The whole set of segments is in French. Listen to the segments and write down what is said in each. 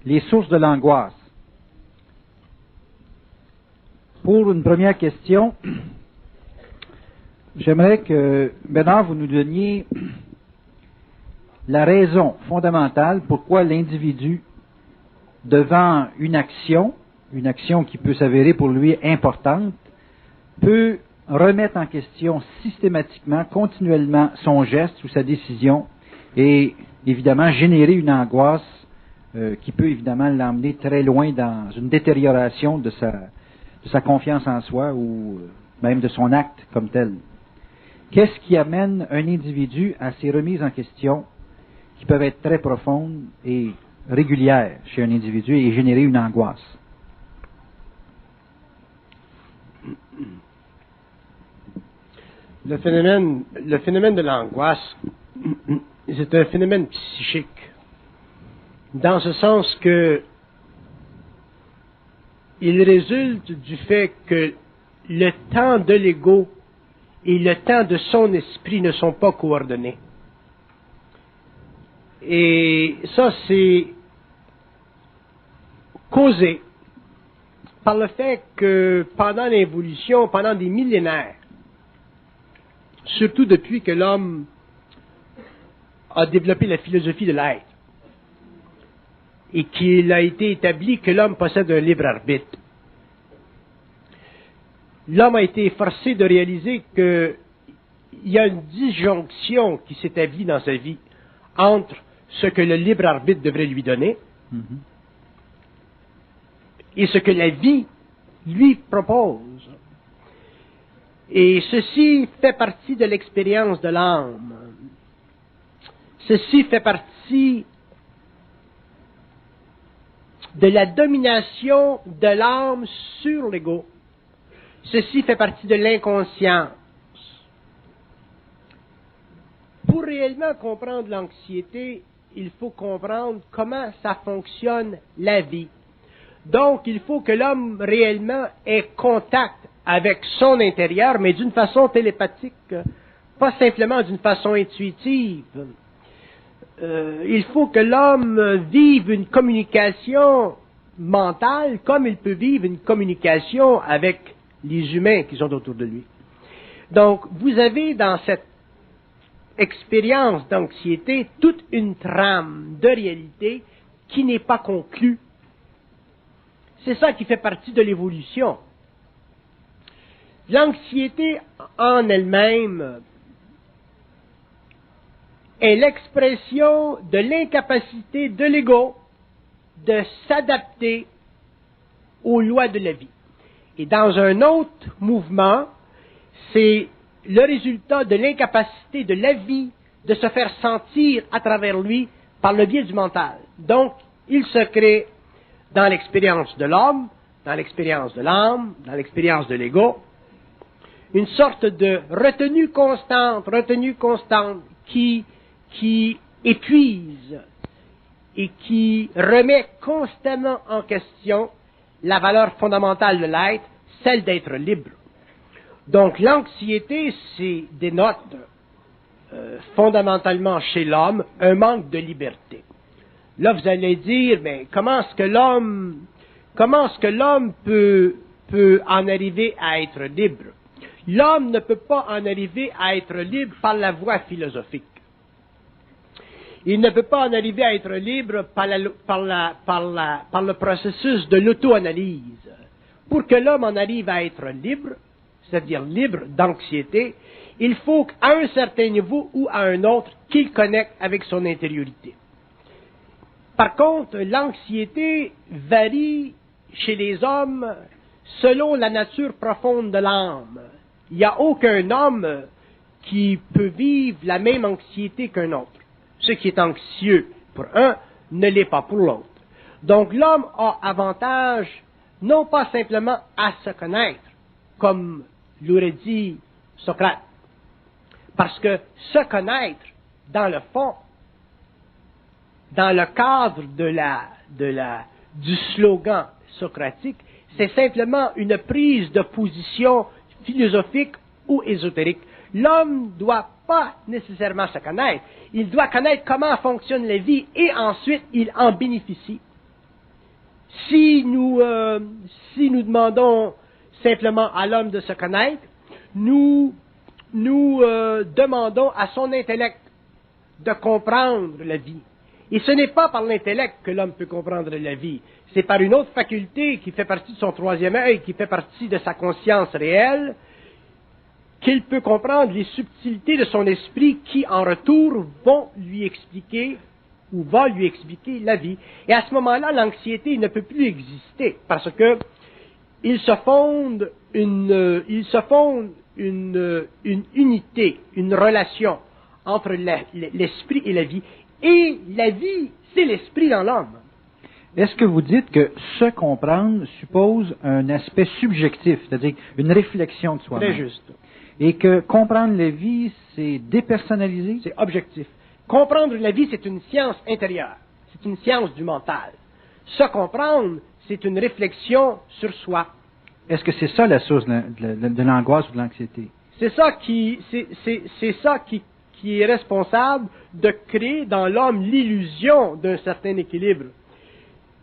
les sources de l'angoisse. Pour une première question, j'aimerais que, Bernard, vous nous donniez la raison fondamentale pourquoi l'individu, devant une action qui peut s'avérer pour lui importante, peut remettre en question systématiquement, continuellement son geste ou sa décision et évidemment générer une angoisse qui peut évidemment l'emmener très loin dans une détérioration de sa confiance en soi ou même de son acte comme tel. Qu'est-ce qui amène un individu à ces remises en question qui peuvent être très profondes et régulières chez un individu et générer une angoisse? Le phénomène de l'angoisse, c'est un phénomène psychique, dans ce sens que il résulte du fait que le temps de l'ego et le temps de son esprit ne sont pas coordonnés. Et ça, c'est causé par le fait que pendant l'évolution, pendant des millénaires, surtout depuis que l'homme a développé la philosophie de l'être, et qu'il a été établi que l'homme possède un libre arbitre, l'homme a été forcé de réaliser qu'il y a une disjonction qui s'établit dans sa vie entre ce que le libre arbitre devrait lui donner et ce que la vie lui propose. Et ceci fait partie de l'expérience de l'âme. Ceci fait partie de la domination de l'âme sur l'ego. Ceci fait partie de l'inconscience. Pour réellement comprendre l'anxiété, il faut comprendre comment ça fonctionne la vie. Donc, il faut que l'homme réellement ait contact avec son intérieur, mais d'une façon télépathique, pas simplement d'une façon intuitive. Il faut que l'homme vive une communication mentale comme il peut vivre une communication avec les humains qui sont autour de lui. Donc, vous avez dans cette expérience d'anxiété toute une trame de réalité qui n'est pas conclue. C'est ça qui fait partie de l'évolution. L'anxiété en elle-même est l'expression de l'incapacité de l'ego de s'adapter aux lois de la vie. Et dans un autre mouvement, c'est le résultat de l'incapacité de la vie de se faire sentir à travers lui par le biais du mental. Donc, il se crée dans l'expérience de l'homme, dans l'expérience de l'âme, dans l'expérience de l'ego, une sorte de retenue constante qui épuise et qui remet constamment en question la valeur fondamentale de l'être, celle d'être libre. Donc l'anxiété, dénote fondamentalement chez l'homme un manque de liberté. Là, vous allez dire, mais comment est-ce que l'homme peut en arriver à être libre? L'homme ne peut pas en arriver à être libre par la voie philosophique. Il ne peut pas en arriver à être libre par le processus de l'auto-analyse. Pour que l'homme en arrive à être libre, c'est-à-dire libre d'anxiété, il faut qu'à un certain niveau ou à un autre, qu'il connecte avec son intériorité. Par contre, l'anxiété varie chez les hommes selon la nature profonde de l'âme. Il n'y a aucun homme qui peut vivre la même anxiété qu'un autre. Ce qui est anxieux pour un ne l'est pas pour l'autre. Donc l'homme a avantage non pas simplement à se connaître, comme l'aurait dit Socrate, parce que se connaître, dans le fond, dans le cadre du slogan socratique, c'est simplement une prise de position philosophique ou ésotérique. L'homme ne doit pas nécessairement se connaître. Il doit connaître comment fonctionne la vie et ensuite il en bénéficie. Si nous demandons simplement à l'homme de se connaître, nous demandons à son intellect de comprendre la vie. Et ce n'est pas par l'intellect que l'homme peut comprendre la vie, c'est par une autre faculté qui fait partie de son troisième œil, qui fait partie de sa conscience réelle, qu'il peut comprendre les subtilités de son esprit qui, en retour, vont lui expliquer ou va lui expliquer la vie. Et à ce moment-là, l'anxiété ne peut plus exister, parce que il se fonde une unité, une relation entre l'esprit et la vie. Et la vie, c'est l'esprit dans l'homme. Est-ce que vous dites que se comprendre suppose un aspect subjectif, c'est-à-dire une réflexion de soi-même? Très juste. Et que comprendre la vie, c'est dépersonnalisé? C'est objectif. Comprendre la vie, c'est une science intérieure. C'est une science du mental. Se comprendre, c'est une réflexion sur soi. Est-ce que c'est ça la source de l'angoisse ou de l'anxiété? C'est ça qui est responsable de créer dans l'homme l'illusion d'un certain équilibre.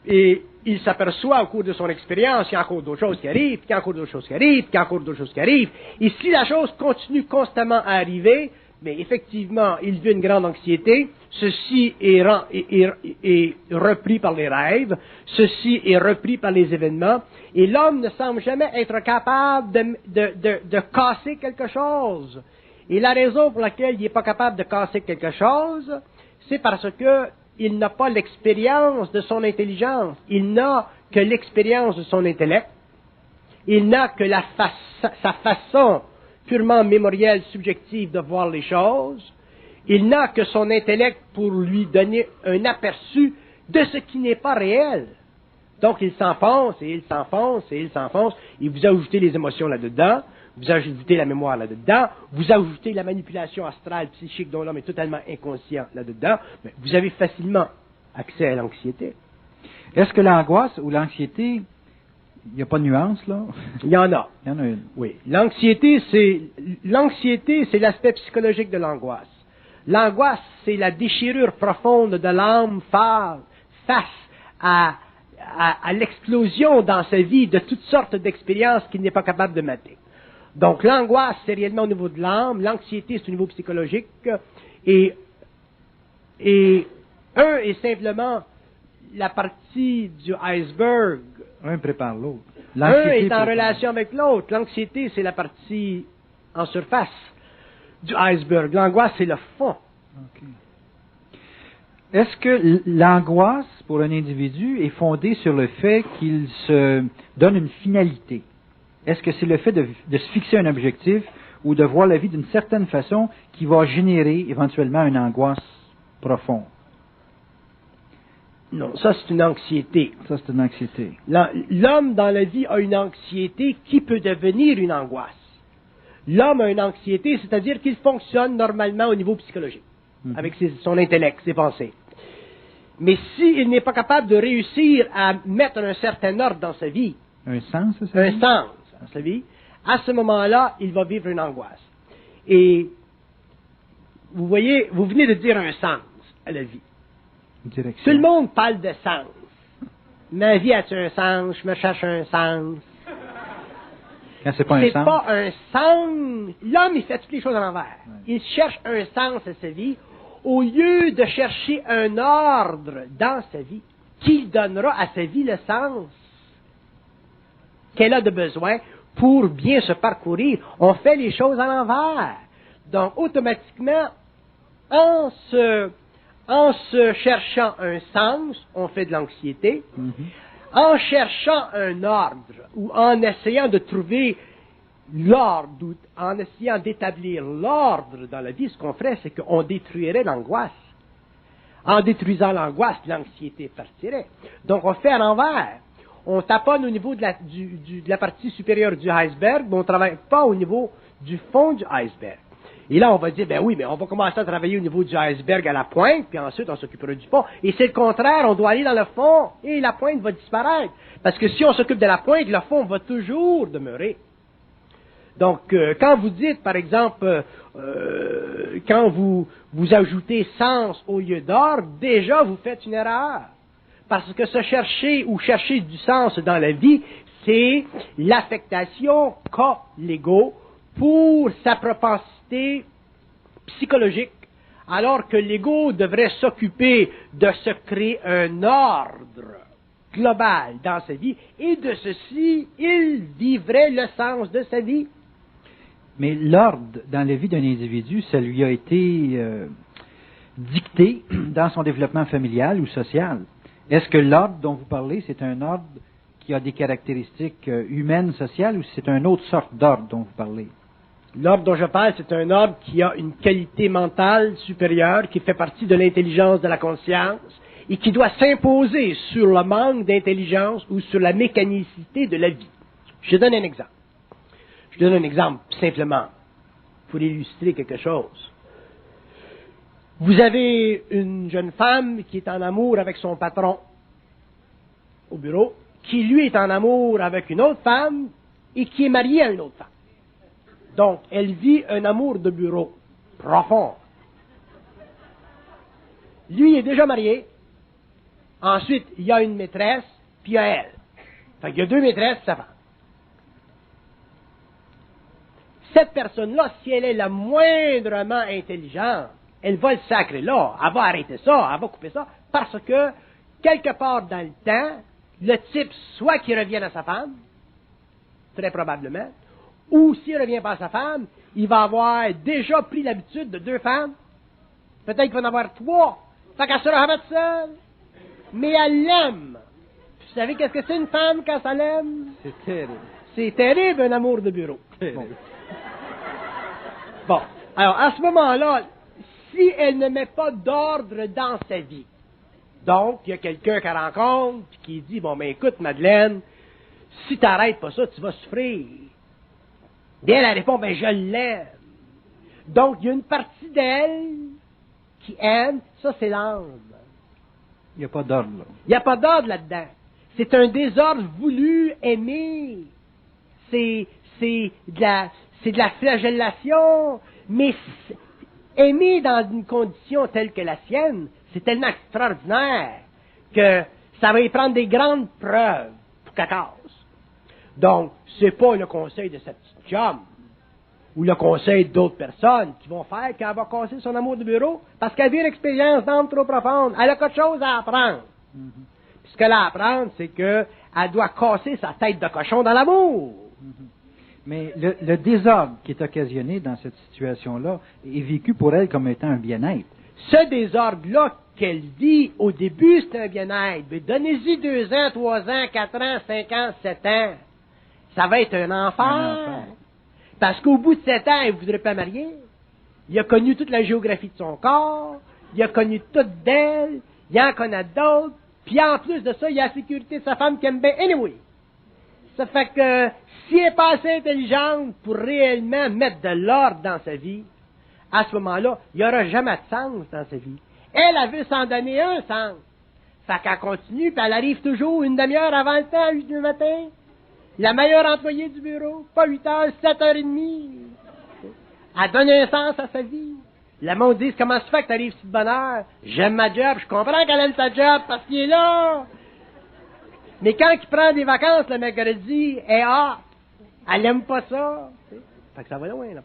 Et il s'aperçoit au cours de son expérience qu'il y a encore d'autres choses qui arrivent, qu'il y a encore d'autres choses qui arrivent, qu'il y a encore d'autres choses qui arrivent. Et si la chose continue constamment à arriver, mais effectivement, il vit une grande anxiété. Ceci est repris par les rêves. Ceci est repris par les événements. Et l'homme ne semble jamais être capable de casser quelque chose. Et la raison pour laquelle il n'est pas capable de casser quelque chose, c'est parce que il n'a pas l'expérience de son intelligence. Il n'a que l'expérience de son intellect. Il n'a que sa façon purement mémorielle, subjective de voir les choses. Il n'a que son intellect pour lui donner un aperçu de ce qui n'est pas réel. Donc il s'enfonce, et il s'enfonce, et il s'enfonce, et vous ajoutez les émotions là-dedans, vous ajoutez la mémoire là-dedans, vous ajoutez la manipulation astrale, psychique dont l'homme est totalement inconscient là-dedans, mais vous avez facilement accès à l'anxiété. Est-ce que l'angoisse ou l'anxiété, il n'y a pas de nuance, là? Il y en a. Il y en a une. Oui. L'anxiété, c'est l'aspect psychologique de l'angoisse. L'angoisse, c'est la déchirure profonde de l'âme face à l'explosion dans sa vie de toutes sortes d'expériences qu'il n'est pas capable de mater. Donc, l'angoisse, c'est réellement au niveau de l'âme, l'anxiété, c'est au niveau psychologique, et un est simplement la partie du iceberg. Un prépare l'autre. Un est en relation avec l'autre. L'anxiété, c'est la partie en surface du iceberg. L'angoisse, c'est le fond. Okay. Est-ce que l'angoisse pour un individu est fondée sur le fait qu'il se donne une finalité? Est-ce que c'est le fait de se fixer un objectif ou de voir la vie d'une certaine façon qui va générer éventuellement une angoisse profonde? Non, ça c'est une anxiété. Ça c'est une anxiété. L'homme dans la vie a une anxiété qui peut devenir une angoisse. L'homme a une anxiété, c'est-à-dire qu'il fonctionne normalement au niveau psychologique, avec son intellect, ses pensées. Mais s'il n'est pas capable de réussir à mettre un certain ordre dans sa vie, un sens dans sa vie, à ce moment-là, il va vivre une angoisse. Et vous voyez, vous venez de dire un sens à la vie. Direction. Tout le monde parle de sens. Ma vie a-t-il un sens? Je me cherche un sens. Quand c'est pas un sens. C'est pas un sens. L'homme, il fait toutes les choses à l'envers. Ouais. Il cherche un sens à sa vie au lieu de chercher un ordre dans sa vie qui donnera à sa vie le sens qu'elle a de besoin pour bien se parcourir. On fait les choses à l'envers. Donc, automatiquement, en se cherchant un sens, on fait de l'anxiété. En cherchant un ordre, ou en essayant de trouver l'ordre, ou en essayant d'établir l'ordre dans la vie, ce qu'on ferait, c'est qu'on détruirait l'angoisse. En détruisant l'angoisse, l'anxiété partirait. Donc, on fait à l'envers. On taponne au niveau de la partie supérieure du iceberg, mais on ne travaille pas au niveau du fond du iceberg. Et là, on va dire, ben oui, mais on va commencer à travailler au niveau du iceberg à la pointe, puis ensuite on s'occupera du fond. Et c'est le contraire, on doit aller dans le fond, et la pointe va disparaître. Parce que si on s'occupe de la pointe, le fond va toujours demeurer. Donc, quand vous dites, par exemple, quand vous ajoutez sens au lieu d'ordre, déjà vous faites une erreur. Parce que se chercher ou chercher du sens dans la vie, c'est l'affectation qu'a l'ego pour sa propensité psychologique, alors que l'ego devrait s'occuper de se créer un ordre global dans sa vie, et de ceci, il vivrait le sens de sa vie. Mais l'ordre dans la vie d'un individu, ça lui a été dicté dans son développement familial ou social. Est-ce que l'ordre dont vous parlez, c'est un ordre qui a des caractéristiques humaines, sociales, ou c'est une autre sorte d'ordre dont vous parlez? L'ordre dont je parle, c'est un ordre qui a une qualité mentale supérieure, qui fait partie de l'intelligence de la conscience, et qui doit s'imposer sur le manque d'intelligence ou sur la mécanicité de la vie. Je donne un exemple. Je donne un exemple simplement pour illustrer quelque chose. Vous avez une jeune femme qui est en amour avec son patron au bureau, qui lui est en amour avec une autre femme et qui est mariée à une autre femme. Donc, elle vit un amour de bureau profond. Lui est déjà marié. Ensuite, il y a une maîtresse, puis il y a elle. Fait qu'il y a deux maîtresses, sa femme. Cette personne-là, si elle est la moindrement intelligente, elle va le sacrer là, elle va arrêter ça, elle va couper ça, parce que, quelque part dans le temps, le type, soit qu'il revienne à sa femme, très probablement, ou s'il ne revient pas à sa femme, il va avoir déjà pris l'habitude de deux femmes, peut-être qu'il va en avoir trois, fait qu'elle sera jamais seule, mais elle l'aime. Vous savez qu'est-ce que c'est une femme quand ça l'aime? C'est terrible. C'est terrible, un amour de bureau. Bon. Bon, alors à ce moment-là, si elle ne met pas d'ordre dans sa vie, donc il y a quelqu'un qu'elle rencontre qui dit, bon, ben écoute, Madeleine, si tu n'arrêtes pas ça, tu vas souffrir. Bien, elle répond, ben je l'aime. Donc, il y a une partie d'elle qui aime, ça c'est l'âme. Il n'y a pas d'ordre, là. Il n'y a pas d'ordre là-dedans. C'est un désordre voulu, aimé. C'est de la flagellation, mais aimer dans une condition telle que la sienne, c'est tellement extraordinaire que ça va y prendre des grandes preuves pour qu'elle casse. Donc, c'est pas le conseil de cette petite chum ou le conseil d'autres personnes qui vont faire qu'elle va casser son amour de bureau parce qu'elle vit une expérience d'âme trop profonde. Elle a quelque chose à apprendre. Puis ce qu'elle a à apprendre, c'est qu'elle doit casser sa tête de cochon dans l'amour. Mais le désordre qui est occasionné dans cette situation-là est vécu pour elle comme étant un bien-être. Ce désordre-là qu'elle vit, au début, c'est un bien-être. Mais donnez-y 2 ans, 3 ans, 4 ans, 5 ans, 7 ans. Ça va être un enfer. Parce qu'au bout de 7 ans, il ne voudrait pas marier. Il a connu toute la géographie de son corps. Il a connu tout d'elle. Il en connaît d'autres. Puis en plus de ça, il a la sécurité de sa femme qui aime bien anyway. Ça fait que si elle n'est pas assez intelligente pour réellement mettre de l'ordre dans sa vie, à ce moment-là, il n'y aura jamais de sens dans sa vie. Elle veut s'en donner un sens. Fait qu'elle continue, puis elle arrive toujours une demi-heure avant le temps, à 8 du matin. La meilleure employée du bureau, pas 8 heures, 7h30. Elle donne un sens à sa vie. Le monde dit, comment se fait que tu arrives si de bonne heure? J'aime ma job, je comprends qu'elle aime sa job parce qu'il est là. Mais quand il prend des vacances le mercredi, elle aime pas ça. Fait que ça va loin, là.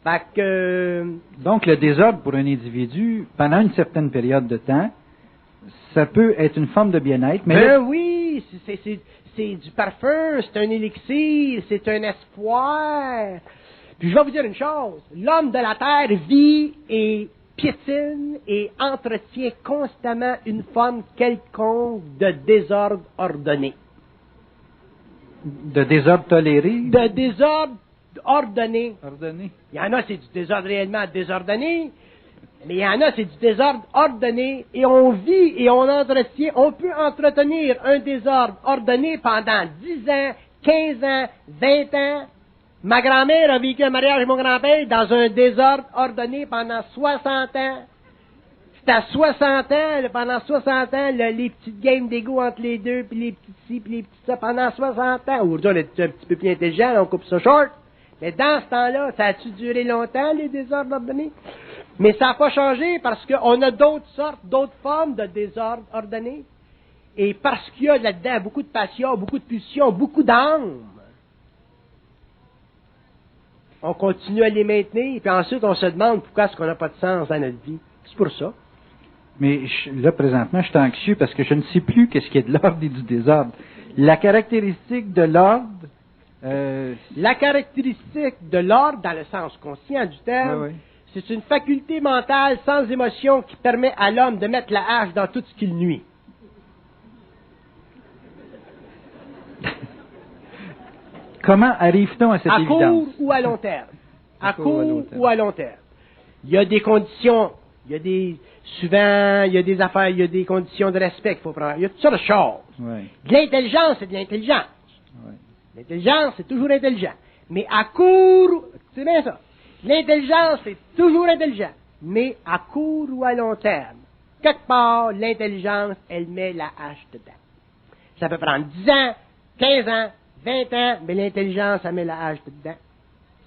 Fait que... Donc, le désordre pour un individu, pendant une certaine période de temps, ça peut être une forme de bien-être, mais... Ben oui, c'est du parfum, c'est un élixir, c'est un espoir. Puis je vais vous dire une chose, l'homme de la terre vit et piétine et entretient constamment une forme quelconque de désordre ordonné. De désordre toléré? De désordre ordonné. Ordonné. Il y en a, c'est du désordre réellement désordonné, mais il y en a, c'est du désordre ordonné, et on vit et on entretient, on peut entretenir un désordre ordonné pendant 10 ans, 15 ans, 20 ans. Ma grand-mère a vécu un mariage avec mon grand-père dans un désordre ordonné pendant 60 ans. C'est à 60 ans, pendant 60 ans, les petites games d'égo entre les deux, puis les petits ci, puis les petits ça, pendant 60 ans. Aujourd'hui, on est un petit peu plus intelligent, on coupe ça short. Mais dans ce temps-là, ça a-tu duré longtemps, les désordres ordonnés? Mais ça n'a pas changé parce qu'on a d'autres sortes, d'autres formes de désordre ordonné. Et parce qu'il y a là-dedans beaucoup de passion, beaucoup de pulsion, beaucoup d'âme, on continue à les maintenir, puis ensuite on se demande pourquoi est-ce qu'on n'a pas de sens dans notre vie. C'est pour ça. Mais là, présentement, je suis anxieux parce que je ne sais plus qu'est-ce qui est de l'ordre et du désordre. La caractéristique de l'ordre... La caractéristique de l'ordre, dans le sens conscient du terme, c'est une faculté mentale sans émotion qui permet à l'homme de mettre la hache dans tout ce qui le nuit. Comment arrive-t-on à cette évidence? À court ou à long terme. À court ou à long terme. Il y a des conditions, souvent, il y a des affaires, il y a des conditions de respect qu'il faut prendre. Il y a toutes sortes de choses. Oui. De l'intelligence, c'est de l'intelligence. Oui. L'intelligence, c'est toujours intelligent. Mais à court, c'est bien ça. L'intelligence, c'est toujours intelligent. Mais à court ou à long terme. Quelque part, l'intelligence, elle met la hache dedans. Ça peut prendre 10 ans, 15 ans, 20 ans, mais l'intelligence, elle met la hache dedans.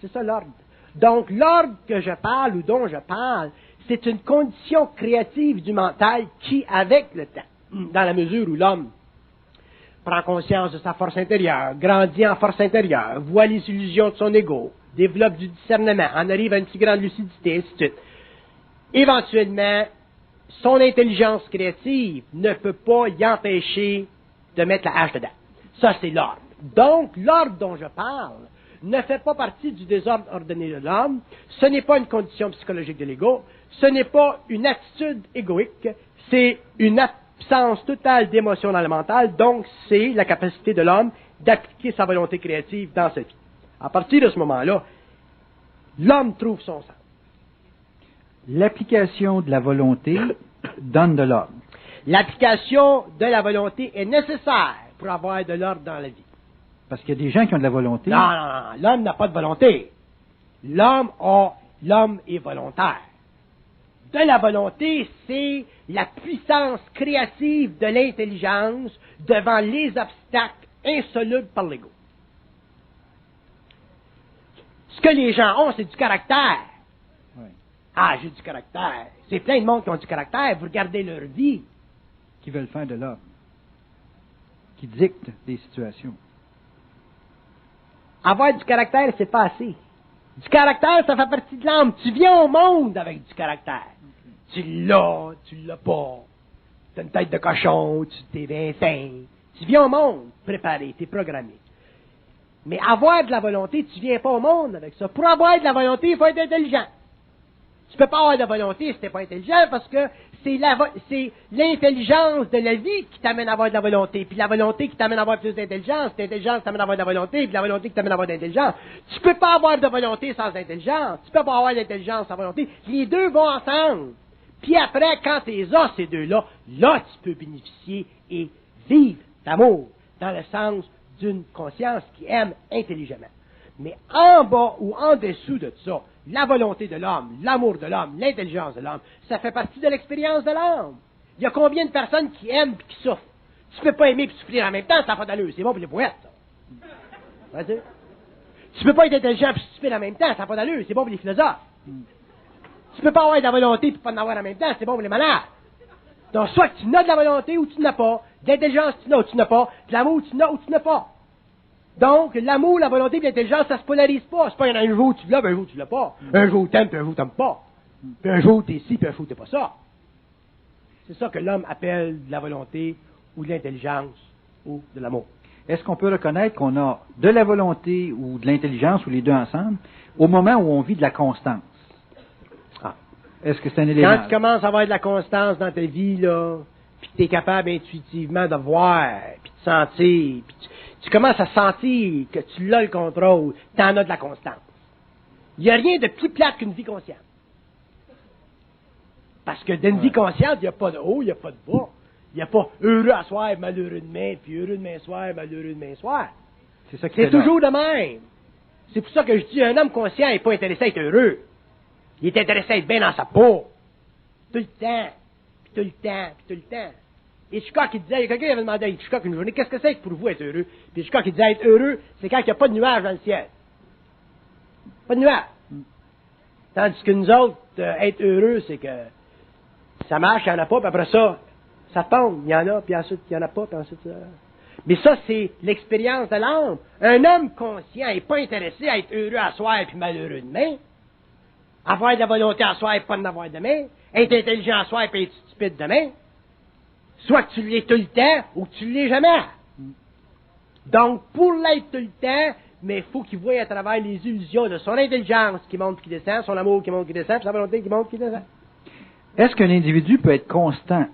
C'est ça l'ordre. Donc, l'ordre que je parle ou dont je parle, c'est une condition créative du mental qui, avec le temps, dans la mesure où l'homme prend conscience de sa force intérieure, grandit en force intérieure, voit les illusions de son ego, développe du discernement, en arrive à une si grande lucidité, ainsi de suite. Éventuellement, son intelligence créative ne peut pas y empêcher de mettre la hache dedans. Ça, c'est l'ordre. Donc, l'ordre dont je parle ne fait pas partie du désordre ordonné de l'homme, ce n'est pas une condition psychologique de l'ego, ce n'est pas une attitude égoïque, c'est une absence totale d'émotion dans le mental, donc c'est la capacité de l'homme d'appliquer sa volonté créative dans sa vie. À partir de ce moment-là, l'homme trouve son sens. L'application de la volonté donne de l'ordre. L'application de la volonté est nécessaire pour avoir de l'ordre dans la vie. Parce qu'il y a des gens qui ont de la volonté. Non, l'homme n'a pas de volonté. L'homme est volontaire. De la volonté, c'est la puissance créative de l'intelligence devant les obstacles insolubles par l'ego. Ce que les gens ont, c'est du caractère. Oui. Ah, j'ai du caractère. C'est plein de monde qui ont du caractère. Vous regardez leur vie. Qui veulent faire de l'ordre. Qui dictent des situations. Avoir du caractère, c'est pas assez. Du caractère, ça fait partie de l'âme. Tu viens au monde avec du caractère. Tu l'as pas. Tu as une tête de cochon, tu t'es bien fin. Tu viens au monde préparé, tu es programmé. Mais avoir de la volonté, tu viens pas au monde avec ça. Pour avoir de la volonté, il faut être intelligent. Tu peux pas avoir de la volonté si tu n'es pas intelligent parce que c'est l'intelligence de la vie qui t'amène à avoir de la volonté. Puis la volonté qui t'amène à avoir plus d'intelligence. L'intelligence t'amène à avoir de la volonté. Puis la volonté qui t'amène à avoir de l'intelligence. Tu peux pas avoir de volonté sans intelligence. Tu peux pas avoir d'intelligence sans volonté. Les deux vont ensemble. Puis après, quand tu as ces deux-là, là, tu peux bénéficier et vivre d'amour dans le sens d'une conscience qui aime intelligemment. Mais en bas ou en dessous de ça, la volonté de l'homme, l'amour de l'homme, l'intelligence de l'homme, ça fait partie de l'expérience de l'homme. Il y a combien de personnes qui aiment et qui souffrent? Tu peux pas aimer et souffrir en même temps, ça n'a pas d'allure. C'est bon pour les poètes, ça. Vas-y. Tu peux pas être intelligent et souffrir en même temps, ça n'a pas d'allure. C'est bon pour les philosophes. Tu peux pas avoir de la volonté et pas en avoir en même temps, c'est bon pour les malades. Donc, soit tu n'as de la volonté ou tu n'as pas. De l'intelligence, tu n'as ou tu n'as pas. De l'amour, tu n'as ou tu n'as pas. Donc, l'amour, la volonté et l'intelligence, ça se polarise pas. C'est pas un jour où tu l'as, puis un jour où tu l'as pas. Un jour où t'aimes, puis un jour où t'aimes pas. Puis un jour où t'es ci, puis un jour où t'es pas ça. C'est ça que l'homme appelle de la volonté, ou de l'intelligence, ou de l'amour. Est-ce qu'on peut reconnaître qu'on a de la volonté ou de l'intelligence, ou les deux ensemble, au moment où on vit de la constance? Est-ce que c'est un élément? Quand tu commences à avoir de la constance dans ta vie, là, puis que tu es capable intuitivement de voir, puis de sentir, puis tu commences à sentir que tu l'as le contrôle, tu en as de la constance. Il n'y a rien de plus plate qu'une vie consciente. Parce que dans une vie consciente, il n'y a pas de haut, il n'y a pas de bas. Il n'y a pas heureux à soir, malheureux demain, puis heureux demain soir, malheureux demain soir. C'est toujours de même. C'est pour ça que je dis, un homme conscient n'est pas intéressé à être heureux. Il est intéressé à être bien dans sa peau. Tout le temps. Puis tout le temps. Puis tout le temps. Et Hitchcock, il disait, quelqu'un avait demandé à Hitchcock une journée, qu'est-ce que c'est que pour vous être heureux? Puis Hitchcock, il disait, être heureux, c'est quand il n'y a pas de nuages dans le ciel. Pas de nuages. Tandis que nous autres, être heureux, c'est que ça marche, il n'y en a pas, puis après ça Ça tombe, il y en a, puis ensuite il n'y en a pas, puis ensuite... Mais ça, c'est l'expérience de l'âme. Un homme conscient n'est pas intéressé à être heureux à soir et puis malheureux demain. Avoir de la volonté à soir et pas en avoir demain. Être intelligent à soir et puis être stupide demain. Soit que tu l'es tout le temps ou que tu ne l'es jamais. Donc, pour l'être tout le temps, mais il faut qu'il voie à travers les illusions de son intelligence qui monte qui descend, son amour qui monte qui descend, puis sa volonté qui monte qui descend. Est-ce qu'un individu peut être constant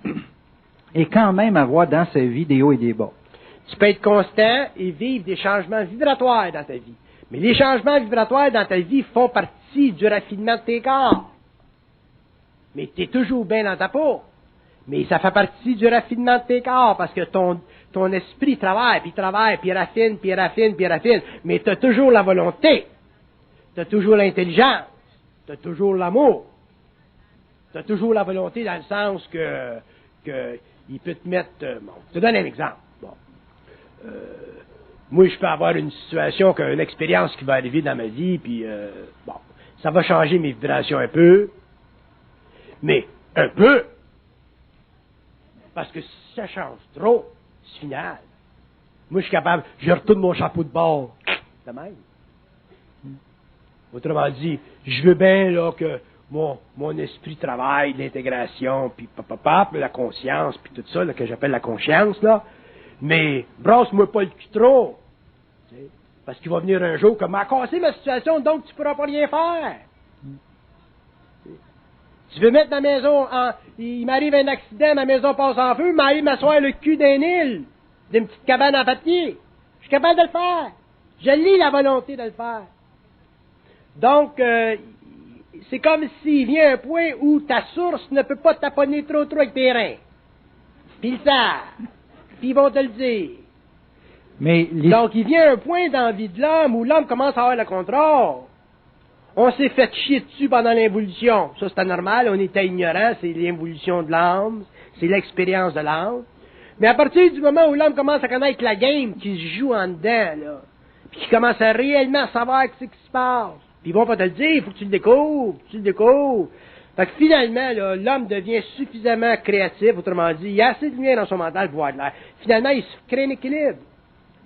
et quand même avoir dans sa vie des hauts et des bas? Tu peux être constant et vivre des changements vibratoires dans ta vie. Mais les changements vibratoires dans ta vie font partie du raffinement de tes corps. Mais tu es toujours bien dans ta peau. Mais ça fait partie du raffinement de tes corps parce que ton esprit travaille, puis raffine, puis raffine, puis raffine. Mais tu as toujours la volonté. Tu as toujours l'intelligence. Tu as toujours l'amour. Tu as toujours la volonté dans le sens que il peut te mettre... bon, je te donne un exemple. Bon. Moi, je peux avoir une situation, une expérience qui va arriver dans ma vie, puis bon, ça va changer mes vibrations un peu, mais un peu, parce que si ça change trop, c'est final. Moi, je suis capable, je retourne mon chapeau de bord, de même. Autrement dit, je veux bien là que mon esprit travaille, l'intégration, puis la conscience, puis tout ça, là, que j'appelle la conscience, là. Mais brasse-moi pas le cul trop. T'sais, parce qu'il va venir un jour comme à casser ma situation, donc tu pourras pas rien faire. Tu veux mettre ma maison en... Il m'arrive un accident, ma maison passe en feu, m'arrive m'asseoir le cul d'un île, d'une petite cabane en papier. Je suis capable de le faire. Je lis la volonté de le faire. Donc, c'est comme s'il vient un point où ta source ne peut pas taponner trop avec tes reins. Puis ils savent. Puis ils vont te le dire. Mais donc, il vient un point dans la vie de l'homme où l'homme commence à avoir le contrôle. On s'est fait chier dessus pendant l'involution. Ça, c'était normal. On était ignorant. C'est l'involution de l'âme. C'est l'expérience de l'âme. Mais à partir du moment où l'homme commence à connaître la game qui se joue en dedans, là, puis qu'il commence à réellement savoir ce qui se passe, puis ils vont pas te le dire, il faut que tu le découvres, Fait que finalement, là, l'homme devient suffisamment créatif, autrement dit, il y a assez de lumière dans son mental pour voir de l'air. Finalement, il se crée un équilibre.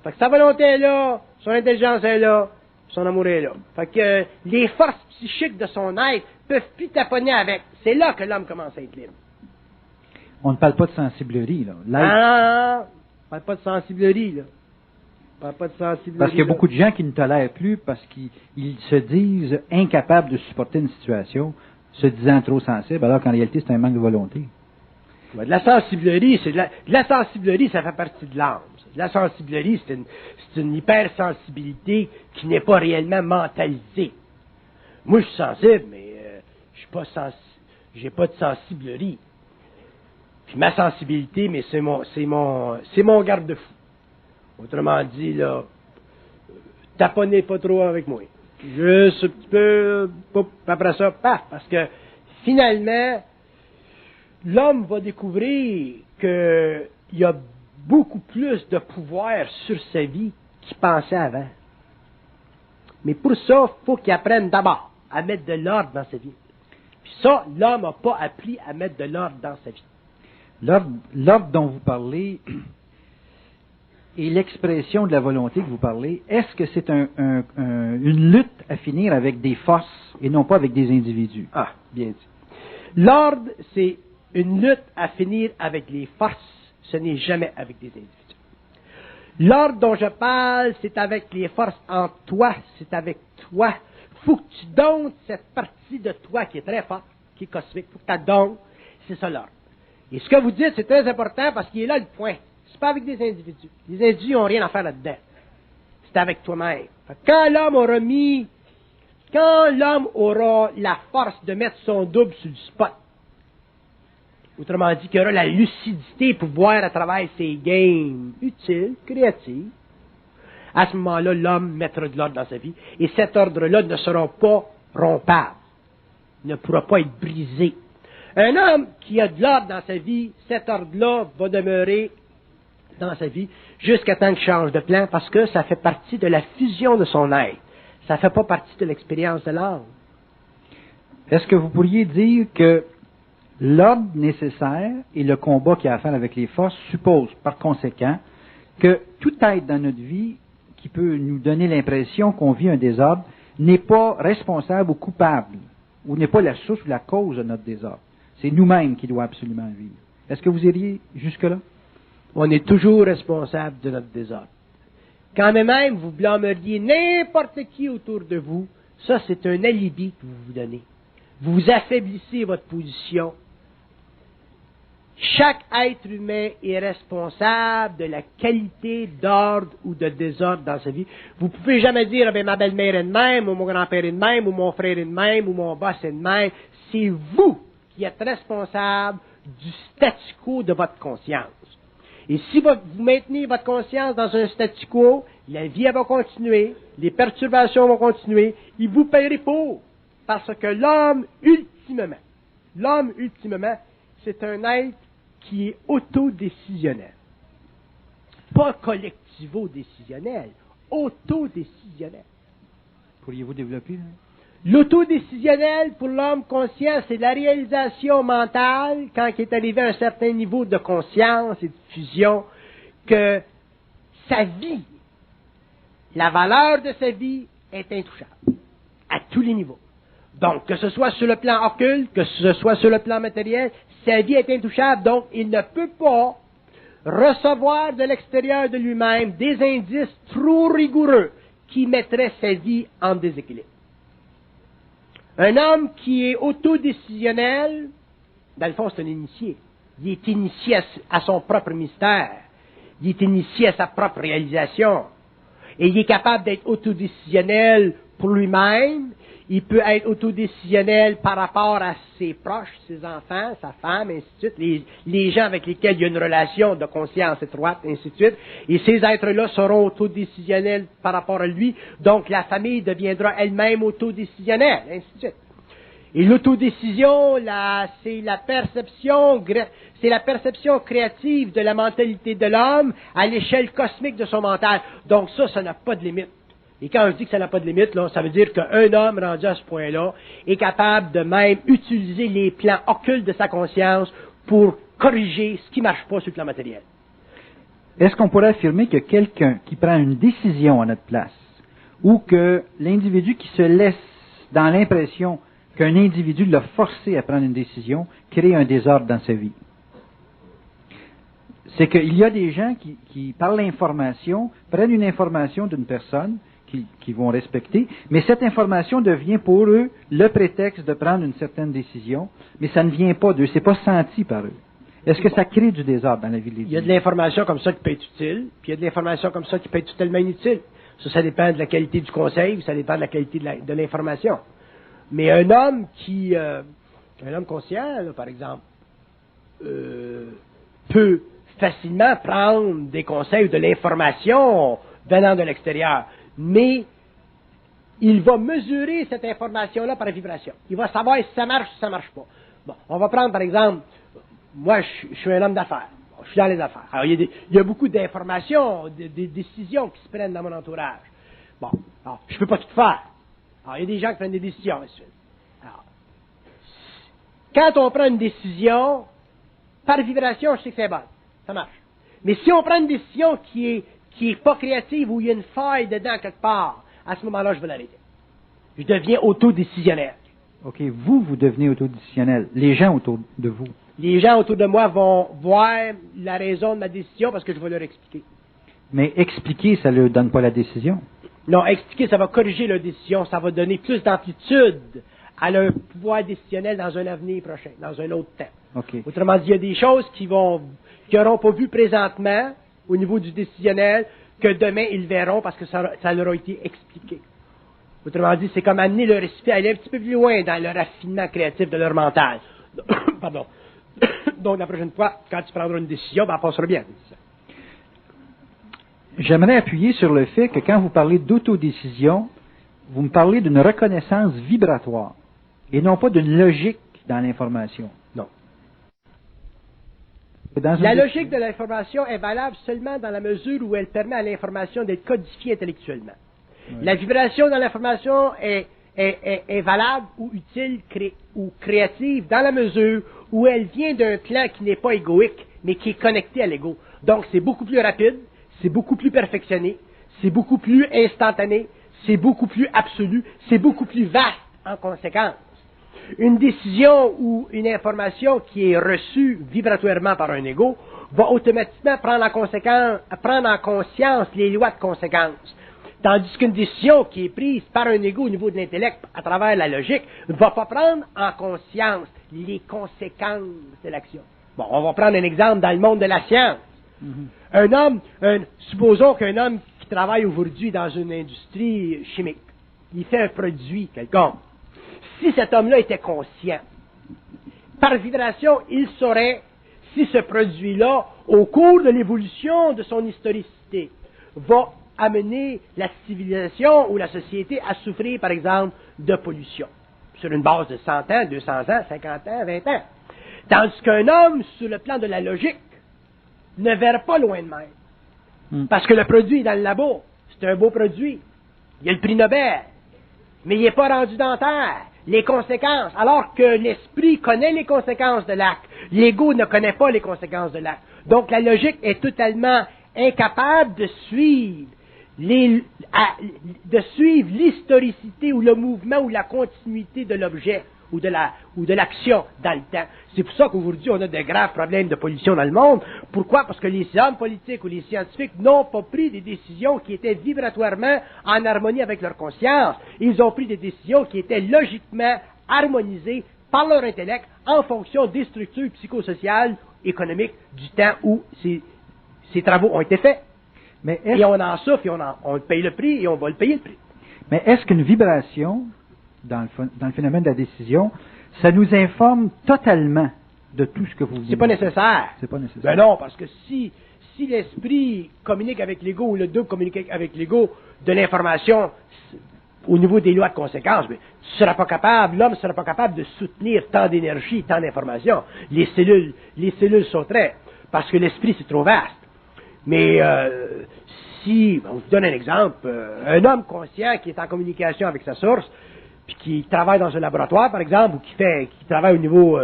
Fait que sa volonté est là, son intelligence est là, son amour est là. Fait que les forces psychiques de son être peuvent plus taponner avec. C'est là que l'homme commence à être libre. On ne parle pas de sensiblerie, là. Ah, on parle pas de sensiblerie, là. Parce qu'il y a beaucoup de gens qui ne tolèrent plus parce qu'ils se disent incapables de supporter une situation, se disant trop sensibles, alors qu'en réalité, c'est un manque de volonté. De la sensiblerie, de la sensiblerie, ça fait partie de l'âme. De la sensiblerie, c'est une hypersensibilité qui n'est pas réellement mentalisée. Moi, je suis sensible, mais je suis pas j'ai pas de sensiblerie. Puis ma sensibilité, mais c'est mon garde-fou. Autrement dit, là, taponnez pas trop avec moi. Juste un petit peu, après ça, paf, parce que finalement, l'homme va découvrir qu'il y a beaucoup plus de pouvoir sur sa vie qu'il pensait avant. Mais pour ça, il faut qu'il apprenne d'abord à mettre de l'ordre dans sa vie. Puis ça, l'homme n'a pas appris à mettre de l'ordre dans sa vie. L'ordre dont vous parlez et l'expression de la volonté que vous parlez, est-ce que c'est une lutte à finir avec des forces et non pas avec des individus? Ah, bien dit. L'ordre, c'est une lutte à finir avec les forces, ce n'est jamais avec des individus. L'ordre dont je parle, c'est avec les forces en toi, c'est avec toi. Faut que tu donnes cette partie de toi qui est très forte, qui est cosmique, faut que tu la donnes, c'est ça l'ordre. Et ce que vous dites, c'est très important parce qu'il est là le point. C'est pas avec des individus. Les individus n'ont rien à faire là-dedans. C'est avec toi-même. Quand l'homme aura la force de mettre son double sur le spot, autrement dit, qu'il aura la lucidité pour voir à travers ses games utiles, créatives, à ce moment-là, l'homme mettra de l'ordre dans sa vie. Et cet ordre-là ne sera pas rompable. Il ne pourra pas être brisé. Un homme qui a de l'ordre dans sa vie, cet ordre-là va demeurer dans sa vie jusqu'à temps qu'il change de plan parce que ça fait partie de la fusion de son être. Ça ne fait pas partie de l'expérience de l'âme. Est-ce que vous pourriez dire que L'ordre nécessaire et le combat qui a à faire avec les forces suppose, par conséquent, que tout être dans notre vie qui peut nous donner l'impression qu'on vit un désordre n'est pas responsable ou coupable, ou n'est pas la source ou la cause de notre désordre. C'est nous-mêmes qui devons absolument vivre. Est-ce que vous iriez jusque-là? On est toujours responsable de notre désordre. Quand même vous blâmeriez n'importe qui autour de vous, ça c'est un alibi que vous vous donnez. Vous affaiblissez votre position. Chaque être humain est responsable de la qualité d'ordre ou de désordre dans sa vie. Vous pouvez jamais dire, ma belle-mère est de même, ou mon grand-père est de même, ou mon frère est de même, ou mon boss est de même. C'est vous qui êtes responsable du statu quo de votre conscience. Et si vous maintenez votre conscience dans un statu quo, la vie elle va continuer, les perturbations vont continuer, et vous paierez pour. Parce que l'homme, ultimement, c'est un être qui est autodécisionnel. Pas collectivo-décisionnel, autodécisionnel. Pourriez-vous développer? L'autodécisionnel pour l'homme conscient, c'est la réalisation mentale, quand il est arrivé à un certain niveau de conscience et de fusion, que sa vie, la valeur de sa vie est intouchable, à tous les niveaux. Donc, que ce soit sur le plan occulte, que ce soit sur le plan matériel, sa vie est intouchable, donc il ne peut pas recevoir de l'extérieur de lui-même des indices trop rigoureux qui mettraient sa vie en déséquilibre. Un homme qui est autodécisionnel, dans le fond, c'est un initié. Il est initié à son propre mystère. Il est initié à sa propre réalisation. Et il est capable d'être autodécisionnel pour lui-même. Il peut être autodécisionnel par rapport à ses proches, ses enfants, sa femme, ainsi de suite, les gens avec lesquels il y a une relation de conscience étroite, ainsi de suite. Et ces êtres-là seront autodécisionnels par rapport à lui, donc la famille deviendra elle-même autodécisionnelle, ainsi de suite. Et l'autodécision, c'est la perception créative de la mentalité de l'homme à l'échelle cosmique de son mental. Donc ça n'a pas de limite. Et quand je dis que ça n'a pas de limite, là, ça veut dire qu'un homme rendu à ce point-là est capable de même utiliser les plans occultes de sa conscience pour corriger ce qui ne marche pas sur le plan matériel. Est-ce qu'on pourrait affirmer que quelqu'un qui prend une décision à notre place, ou que l'individu qui se laisse dans l'impression qu'un individu l'a forcé à prendre une décision, crée un désordre dans sa vie? C'est qu'il y a des gens qui par l'information, prennent une information d'une personne, qui vont respecter, mais cette information devient pour eux le prétexte de prendre une certaine décision, mais ça ne vient pas d'eux, c'est pas senti par eux. Est-ce que ça crée du désordre dans la vie de l'individu? Il y a de l'information comme ça qui peut être utile, puis il y a de l'information comme ça qui peut être totalement inutile. Ça dépend de la qualité du conseil, ça dépend de la qualité de l'information. Mais un homme conscient, là, par exemple, peut facilement prendre des conseils ou de l'information venant de l'extérieur. Mais il va mesurer cette information-là par vibration. Il va savoir si ça marche ou si ça ne marche pas. Bon, on va prendre par exemple, moi je suis un homme d'affaires. Bon, je suis dans les affaires. Alors il y a beaucoup d'informations, des décisions qui se prennent dans mon entourage. Bon, alors, je ne peux pas tout faire. Alors il y a des gens qui prennent des décisions. Alors, quand on prend une décision, par vibration, je sais que c'est bon. Ça marche. Mais si on prend une décision qui est pas créative, où il y a une faille dedans quelque part, à ce moment-là, je vais l'arrêter. Je deviens autodécisionnel. OK, vous devenez autodécisionnel. Les gens autour de vous. Les gens autour de moi vont voir la raison de ma décision parce que je vais leur expliquer. Mais expliquer, ça ne leur donne pas la décision. Non, expliquer, ça va corriger leur décision, ça va donner plus d'amplitude à leur pouvoir décisionnel dans un avenir prochain, dans un autre temps. Okay. Autrement dit, il y a des choses qui n'auront pas vu présentement, au niveau du décisionnel, que demain ils verront parce que ça leur a été expliqué. Autrement dit, c'est comme amener leur esprit à aller un petit peu plus loin dans le raffinement créatif de leur mental. Pardon. Donc la prochaine fois, quand tu prendras une décision, elle passera bien. J'aimerais appuyer sur le fait que quand vous parlez d'autodécision, vous me parlez d'une reconnaissance vibratoire et non pas d'une logique dans l'information. Non. La logique de l'information est valable seulement dans la mesure où elle permet à l'information d'être codifiée intellectuellement. Oui. La vibration dans l'information est est valable ou utile ou créative dans la mesure où elle vient d'un plan qui n'est pas égoïque, mais qui est connecté à l'ego. Donc, c'est beaucoup plus rapide, c'est beaucoup plus perfectionné, c'est beaucoup plus instantané, c'est beaucoup plus absolu, c'est beaucoup plus vaste en conséquence. Une décision ou une information qui est reçue vibratoirement par un ego va automatiquement prendre en conscience les lois de conséquence. Tandis qu'une décision qui est prise par un ego au niveau de l'intellect à travers la logique ne va pas prendre en conscience les conséquences de l'action. Bon, on va prendre un exemple dans le monde de la science. Supposons qu'un homme qui travaille aujourd'hui dans une industrie chimique, il fait un produit quelconque. Si cet homme-là était conscient, par vibration, il saurait si ce produit-là, au cours de l'évolution de son historicité, va amener la civilisation ou la société à souffrir, par exemple, de pollution, sur une base de 100 ans, 200 ans, 50 ans, 20 ans. Tandis qu'un homme, sur le plan de la logique, ne verra pas loin de même. Parce que le produit est dans le labo. C'est un beau produit. Il y a le prix Nobel. Mais il n'est pas rendu dans terre. Les conséquences. Alors que l'esprit connaît les conséquences de l'acte. L'ego ne connaît pas les conséquences de l'acte. Donc la logique est totalement incapable de suivre l'historicité ou le mouvement ou la continuité de l'objet ou de l'action dans le temps. C'est pour ça qu'aujourd'hui, on a de graves problèmes de pollution dans le monde. Pourquoi? Parce que les hommes politiques ou les scientifiques n'ont pas pris des décisions qui étaient vibratoirement en harmonie avec leur conscience. Ils ont pris des décisions qui étaient logiquement harmonisées par leur intellect en fonction des structures psychosociales, économiques du temps où ces travaux ont été faits. Et on en souffre, et on paye le prix, et on va le payer le prix. Mais est-ce qu'une vibration, dans le phénomène de la décision, ça nous informe totalement de tout ce que vous dites? C'est pas nécessaire. C'est pas nécessaire. Ben non, parce que si l'esprit communique avec l'ego ou le double communique avec l'ego de l'information au niveau des lois de conséquences, mais l'homme ne sera pas capable de soutenir tant d'énergie, tant d'informations. Les cellules sauteraient, parce que l'esprit c'est trop vaste. Mais on vous donne un exemple, un homme conscient qui est en communication avec sa source, puis qui travaille dans un laboratoire, par exemple, ou qui travaille au niveau,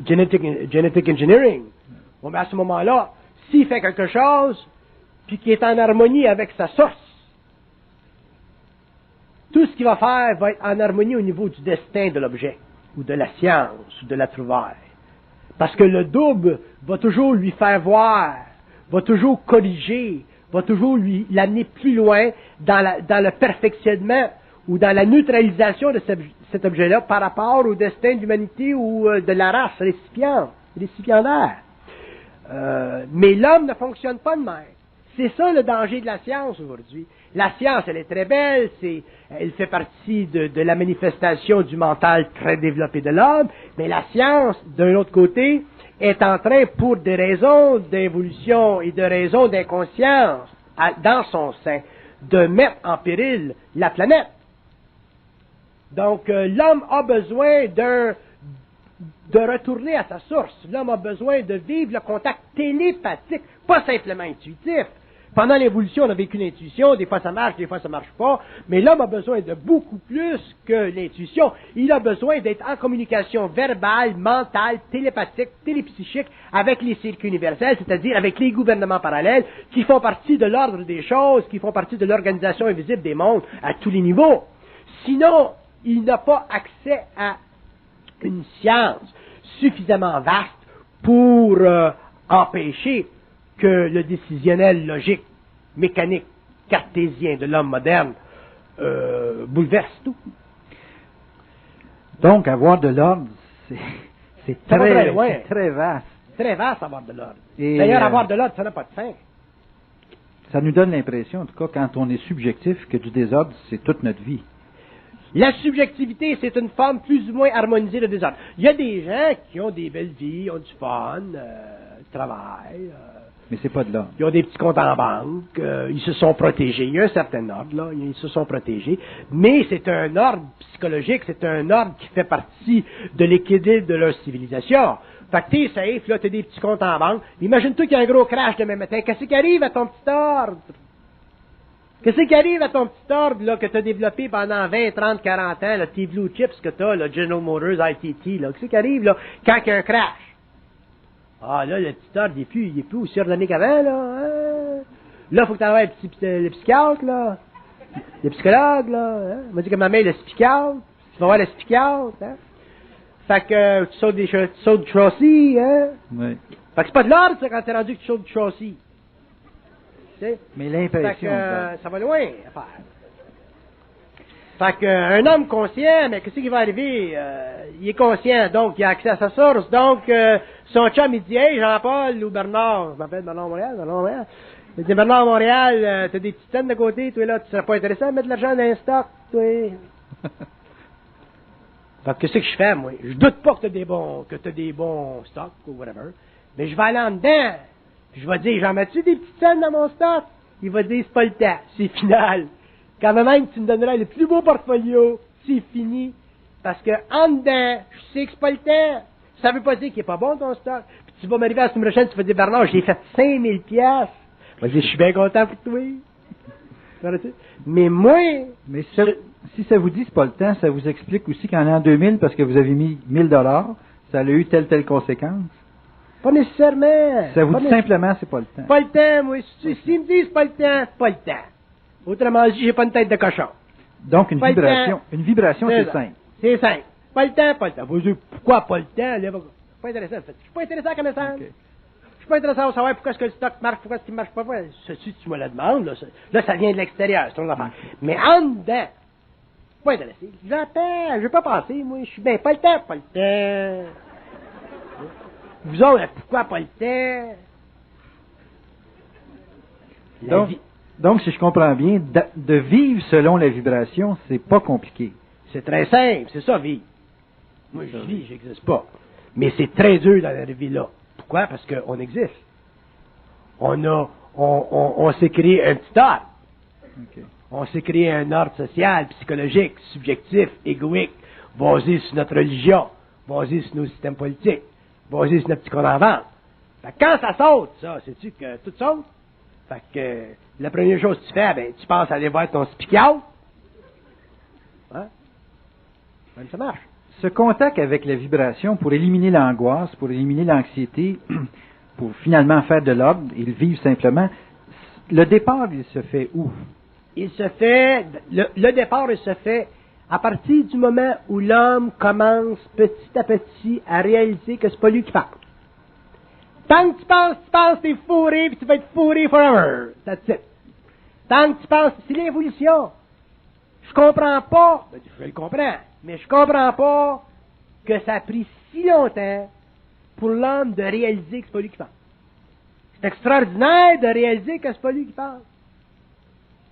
genetic engineering, bon, ben à ce moment-là, s'il fait quelque chose, puis qui est en harmonie avec sa source, tout ce qu'il va faire va être en harmonie au niveau du destin de l'objet, ou de la science, ou de la trouvaille. Parce que le double va toujours lui faire voir, va toujours corriger, va toujours l'amener plus loin dans le perfectionnement ou dans la neutralisation de cet objet-là par rapport au destin de l'humanité ou de la race récipiendaire. Mais l'homme ne fonctionne pas de même. C'est ça le danger de la science aujourd'hui. La science, elle est très belle, elle fait partie de la manifestation du mental très développé de l'homme, mais la science, d'un autre côté, est en train, pour des raisons d'évolution et de raisons d'inconscience dans son sein, de mettre en péril la planète. Donc, l'homme a besoin de retourner à sa source. L'homme a besoin de vivre le contact télépathique, pas simplement intuitif. Pendant l'évolution, on a vécu l'intuition, des fois ça marche, des fois ça marche pas, mais l'homme a besoin de beaucoup plus que l'intuition. Il a besoin d'être en communication verbale, mentale, télépathique, télépsychique avec les circuits universels, c'est-à-dire avec les gouvernements parallèles qui font partie de l'ordre des choses, qui font partie de l'organisation invisible des mondes à tous les niveaux. Sinon, il n'a pas accès à une science suffisamment vaste pour empêcher que le décisionnel logique, mécanique, cartésien de l'homme moderne bouleverse tout. Donc, avoir de l'ordre, c'est très vaste. Très vaste, avoir de l'ordre. Et d'ailleurs, avoir de l'ordre, ça n'a pas de fin. Ça nous donne l'impression, en tout cas, quand on est subjectif, que du désordre, c'est toute notre vie. La subjectivité, c'est une forme plus ou moins harmonisée de désordre. Il y a des gens qui ont des belles vies, ont du fun, travaillent. Mais c'est pas de l'ordre. Ils ont des petits comptes en banque, ils se sont protégés. Il y a un certain ordre, là, ils se sont protégés. Mais c'est un ordre psychologique, c'est un ordre qui fait partie de l'équilibre de leur civilisation. Fait que t'es safe, là, t'as des petits comptes en banque. Imagine-toi qu'il y a un gros crash demain matin. Qu'est-ce qui arrive à ton petit ordre? Qu'est-ce qui arrive à ton petit ordre là, que tu as développé pendant 20, 30, 40 ans, là, tes Blue Chips que tu as, là, General Motors, ITT, là, qu'est-ce qui arrive là, quand il y a un crash? Ah là, le petit ordre, il est plus aussi ordonné qu'avant, là. Hein? Là, il faut que tu envoies le psychiatre, là. Le psychologue, là. Hein? Il m'a dit que ma mère est le psychiatre. Tu vas voir le psychiatre, hein? Fait que tu sautes du châssis, hein? Oui. Fait que c'est pas de l'ordre, ça, quand t'es rendu que tu sautes du châssis. Mais l'impression. Ça va loin, l'affaire. Fait que, un homme conscient, mais qu'est-ce qui va arriver? Il est conscient, donc il a accès à sa source. Donc, son chum, il dit, hey, Jean-Paul ou Bernard, je m'appelle Bernard Montréal. Il dit, Bernard Montréal, t'as des petites scènes de côté, toi, là, tu serais pas intéressé à mettre de l'argent dans un stock, toi. Fait que qu'est-ce que je fais, moi? Je doute pas que t'as des bons stocks ou whatever. Mais je vais aller en dedans. Puis je vais dire, j'en mets-tu des petites scènes dans mon stock? Il va dire, c'est pas le temps. C'est final. Quand même tu me donneras le plus beau portfolio, c'est fini. Parce que, en dedans, je sais que c'est pas le temps. Ça veut pas dire qu'il est pas bon ton stock. Puis tu vas m'arriver la semaine prochaine, tu vas dire, Bernard, j'ai fait 5000 piastres. Je vais dire, je suis bien content pour toi. Mais moi, si ça vous dit c'est pas le temps, ça vous explique aussi qu'en l'an 2000, parce que vous avez mis $1000, ça a eu telle conséquence. Pas nécessairement. Ça vous dit simplement c'est pas le temps. Pas le temps, moi. S'ils me disent pas le temps, c'est pas le temps. Autrement dit, j'ai pas une tête de cochon. Donc une vibration, c'est simple. C'est simple. Pas le temps, pas le temps. Vous dites, pourquoi pas le temps? Là, c'est pas intéressant, en fait. Je suis pas intéressant à connaissance. Okay. Je suis pas intéressant à savoir pourquoi est-ce que le stock marche, pourquoi est-ce qu'il marche pas. Ceci, tu me la demandes, là, ça vient de l'extérieur, c'est ton affaire. Mais en dedans, pas intéressé. J'attends, je veux pas passer, moi, je suis bien, pas le temps, pas le temps. Vous autres, pourquoi pas le temps? Donc, si je comprends bien, de vivre selon la vibration, c'est pas compliqué. C'est très simple, c'est ça, vivre. Moi, je vis, j'existe pas. Mais c'est très dur dans la vie là. Pourquoi? Parce qu'on existe. On s'est créé un petit ordre. Okay. On s'est créé un ordre social, psychologique, subjectif, égoïque, basé sur notre religion, basé sur nos systèmes politiques, basé sur notre petit en vente. Fait que quand ça saute, ça, sais-tu que tout saute? Fait que la première chose que tu fais, ben, tu penses aller voir ton psychiatre. Hein? Ben, ça marche. Ce contact avec la vibration pour éliminer l'angoisse, pour éliminer l'anxiété, pour finalement faire de l'ordre et le vivre simplement, le départ, il se fait où? Le départ, il se fait à partir du moment où l'homme commence petit à petit à réaliser que c'est pas lui qui parle. Tant que tu penses, t'es fourré, puis tu vas être fourré forever. That's it. Tant que tu penses, c'est l'évolution. Je comprends pas, je le comprends, mais je comprends pas que ça a pris si longtemps pour l'homme de réaliser que c'est pas lui qui parle. C'est extraordinaire de réaliser que c'est pas lui qui parle.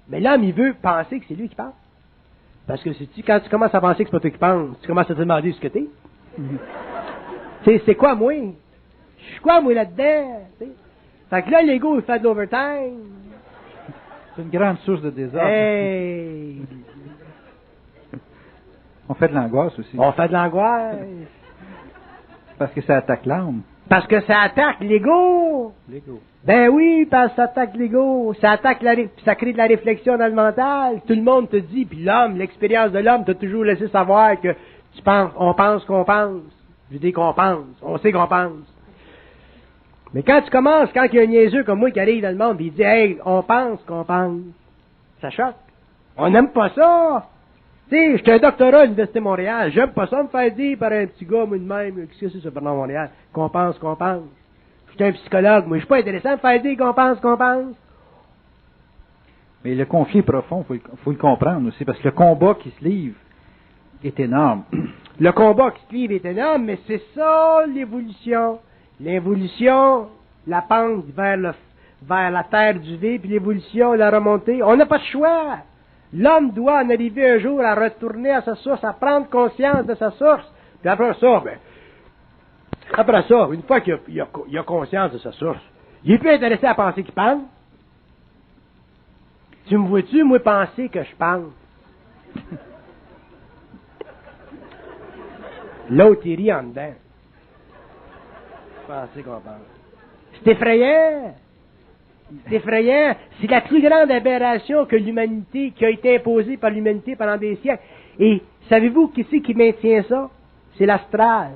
Mais l'homme, il veut penser que c'est lui qui parle. Parce que quand tu commences à penser que c'est pas toi qui parle, tu commences à te demander ce que t'es. C'est quoi, moi? Je suis quoi, moi, là-dedans? T'sais? Fait que là, l'ego, il fait de l'overtime. C'est une grande source de désordre. Hey! On fait de l'angoisse aussi. On fait de l'angoisse. Parce que ça attaque l'âme. Parce que ça attaque l'ego. L'ego. Ben oui, parce que ça attaque l'ego. Ça attaque ça crée de la réflexion dans le mental. Tout le monde te dit, puis l'homme, l'expérience de l'homme t'a toujours laissé savoir que tu penses, on pense qu'on pense. Je dis qu'on pense. On sait qu'on pense. Mais quand tu commences, quand il y a un niaiseux comme moi qui arrive dans le monde, puis il dit, hey, on pense qu'on pense. Ça choque. On n'aime pas ça. Tu sais, j'étais un doctorat à l'Université de Montréal. J'aime pas ça me faire dire par un petit gars, moi de même, qu'est-ce que c'est ça, Bernard Montréal? Qu'on pense, qu'on pense. J'étais un psychologue, moi je suis pas intéressant de me faire dire qu'on pense, qu'on pense. Mais le conflit est profond, faut le comprendre aussi, parce que le combat qui se livre est énorme. Le combat qui se livre est énorme, mais c'est ça l'évolution. L'évolution, la pente vers la terre du vide, puis l'évolution, la remontée. On n'a pas de choix. L'homme doit en arriver un jour à retourner à sa source, à prendre conscience de sa source. Puis après ça, une fois qu'il a conscience de sa source, il est plus intéressé à penser qu'il pense. Tu me vois-tu, moi, penser que je pense? L'autre, il rit en dedans. Penser qu'on pense. C'est effrayant. C'est effrayant. C'est la plus grande aberration que l'humanité, qui a été imposée par l'humanité pendant des siècles. Et savez-vous qui c'est qui maintient ça? C'est l'astral.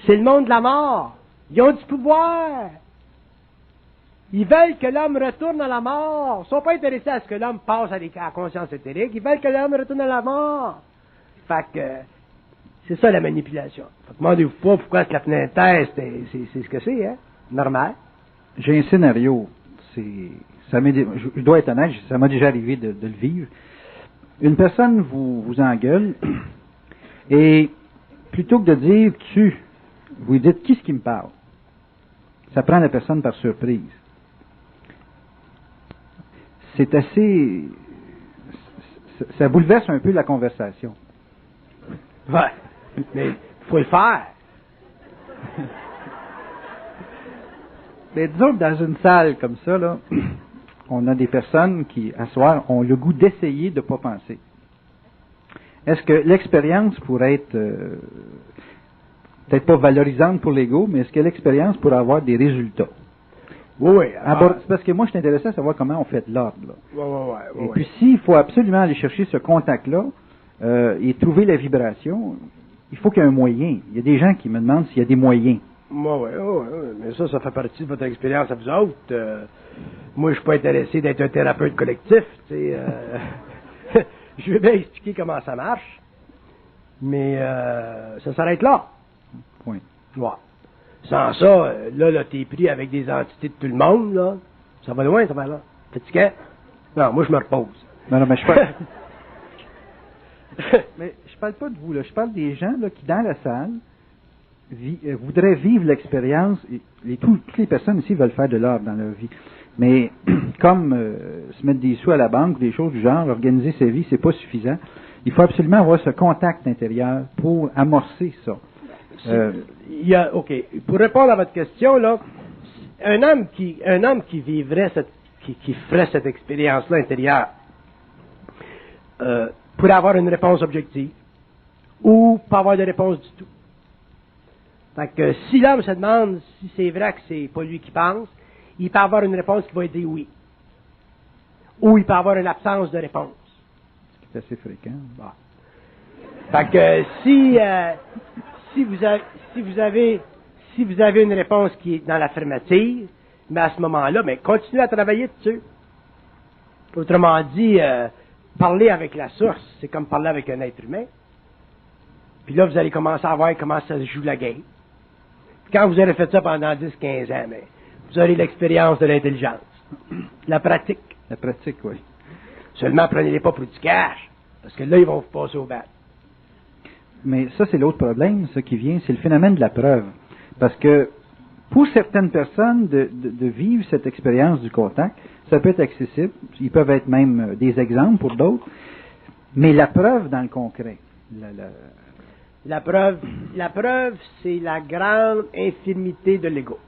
C'est le monde de la mort. Ils ont du pouvoir. Ils veulent que l'homme retourne à la mort. Ils ne sont pas intéressés à ce que l'homme passe à la conscience éthérique. Ils veulent que l'homme retourne à la mort. Fait que c'est ça la manipulation. Fait que demandez-vous pas pourquoi la planète Terre, c'est ce que c'est, hein? Normal. J'ai un scénario. Je dois être honnête, ça m'a déjà arrivé de le vivre. Une personne vous engueule et plutôt que de dire tu, vous dites qui est-ce qui me parle? Ça prend la personne par surprise. C'est assez... Ça bouleverse un peu la conversation. Ouais, mais il faut le faire. Mais disons que dans une salle comme ça, là, on a des personnes qui, à soir, ont le goût d'essayer de ne pas penser. Est-ce que l'expérience pourrait être, peut-être pas valorisante pour l'ego, mais est-ce que l'expérience pourrait avoir des résultats? Oui. C'est parce que moi, je suis intéressé à savoir comment on fait de l'ordre. Oui. Et puis, s'il faut absolument aller chercher ce contact-là et trouver la vibration, il faut qu'il y ait un moyen. Il y a des gens qui me demandent s'il y a des moyens. Oui, mais ça fait partie de votre expérience à vous autres. Moi, je suis pas intéressé d'être un thérapeute collectif. Je vais bien expliquer comment ça marche, mais ça s'arrête là. Oui. Ouais. Sans ça, là, t'es pris avec des entités de tout le monde, là. Ça va loin, ça va là. Fatigué? Non, moi, je me repose. Non, mais je parle... mais je parle pas de vous, là. Je parle des gens là, qui, dans la salle, voudraient vivre l'expérience. Toutes les personnes ici veulent faire de l'ordre dans leur vie. Mais comme se mettre des sous à la banque, des choses du genre, organiser sa vie, c'est pas suffisant. Il faut absolument avoir ce contact intérieur pour amorcer ça. OK. Pour répondre à votre question, là, un homme qui vivrait qui ferait cette expérience-là intérieure, pourrait avoir une réponse objective ou pas avoir de réponse du tout. Fait que si l'homme se demande si c'est vrai que c'est pas lui qui pense, il peut avoir une réponse qui va dire oui. Ou il peut avoir une absence de réponse. C'est assez fréquent. Bon. Fait que si vous avez une réponse qui est dans l'affirmative, mais à ce moment-là, mais continuez à travailler dessus. Autrement dit, parler avec la source, c'est comme parler avec un être humain. Puis là, vous allez commencer à voir comment ça se joue la game. Quand vous aurez fait ça pendant 10-15 ans, mais vous aurez l'expérience de l'intelligence. La pratique. La pratique, oui. Seulement, prenez-les pas pour du cash. Parce que là, ils vont vous passer au bat. Mais ça, c'est l'autre problème, ce qui vient, c'est le phénomène de la preuve. Parce que pour certaines personnes, de vivre cette expérience du contact, ça peut être accessible. Ils peuvent être même des exemples pour d'autres. Mais la preuve dans le concret. La preuve, c'est la grande infirmité de l'ego.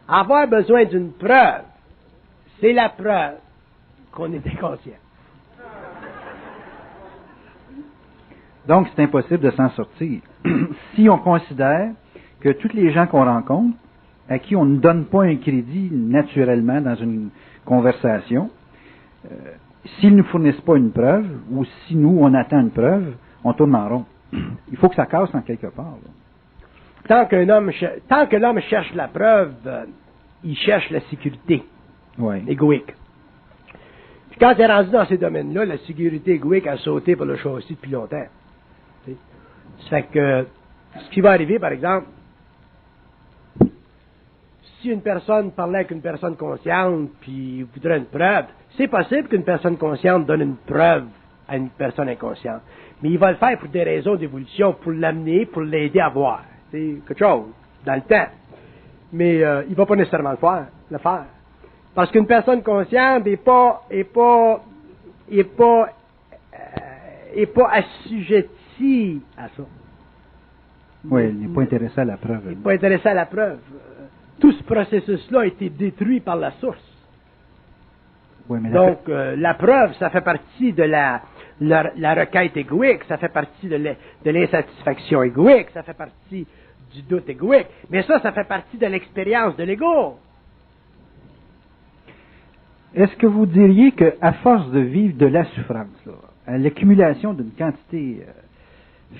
Avoir besoin d'une preuve, c'est la preuve qu'on est inconscient. Donc, c'est impossible de s'en sortir. Si on considère que tous les gens qu'on rencontre, à qui on ne donne pas un crédit naturellement dans une conversation, s'ils ne nous fournissent pas une preuve, ou si nous, on attend une preuve, on tourne en rond. Il faut que ça casse en quelque part. Là. Tant que l'homme cherche la preuve, il cherche la sécurité égoïque. Puis quand il est rendu dans ces domaines-là, la sécurité égoïque a sauté pour le châssis depuis longtemps. T'sais. Ça fait que ce qui va arriver, par exemple, si une personne parlait avec une personne consciente puis voudrait une preuve, c'est possible qu'une personne consciente donne une preuve à une personne inconsciente. Mais il va le faire pour des raisons d'évolution, pour l'amener, pour l'aider à voir. C'est quelque chose, dans le temps. Mais il ne va pas nécessairement le faire. Parce qu'une personne consciente n'est pas assujettie à ça. Oui, il n'est pas intéressé à la preuve. Il n'est pas intéressé à la preuve. Tout ce processus-là a été détruit par la source. Oui, mais donc, la preuve, ça fait partie de la requête égoïque, ça fait partie de l'insatisfaction égoïque, ça fait partie du doute égoïque. Mais ça fait partie de l'expérience de l'ego. Est-ce que vous diriez qu'à force de vivre de la souffrance, là, à l'accumulation d'une quantité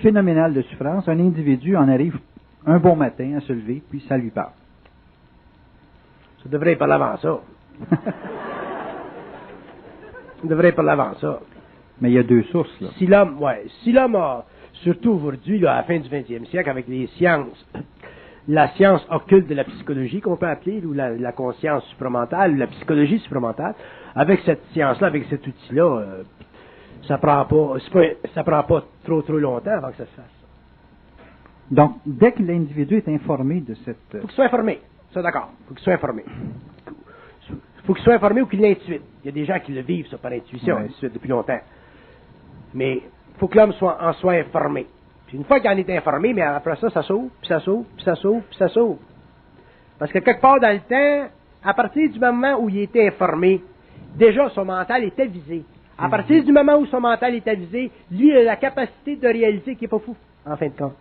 phénoménale de souffrance, un individu en arrive un bon matin à se lever, puis ça lui parle? Ça devrait parler avant ça. Ça devrait parler avant ça. Mais il y a deux sources, là. Si l'homme a, surtout aujourd'hui, là, à la fin du 20e siècle, avec les sciences, la science occulte de la psychologie, qu'on peut appeler, ou la conscience supramentale, ou la psychologie supramentale, avec cette science-là, avec cet outil-là, ça prend pas trop longtemps avant que ça se fasse. Donc, dès que l'individu est informé de cette... Il faut qu'il soit informé. Ça, d'accord. Il faut qu'il soit informé. Il faut qu'il soit informé ou qu'il l'intuite. Il y a des gens qui le vivent, ça, par intuition, Ouais. intuite, depuis longtemps. Mais il faut que l'homme en soit informé. Puis une fois qu'il en est informé, mais après ça, ça s'ouvre, puis ça s'ouvre, puis ça s'ouvre, puis ça s'ouvre. Parce que quelque part dans le temps, à partir du moment où il était informé, déjà son mental était visé. À partir du moment où son mental est avisé, lui il a la capacité de réaliser qu'il n'est pas fou, en fin de compte.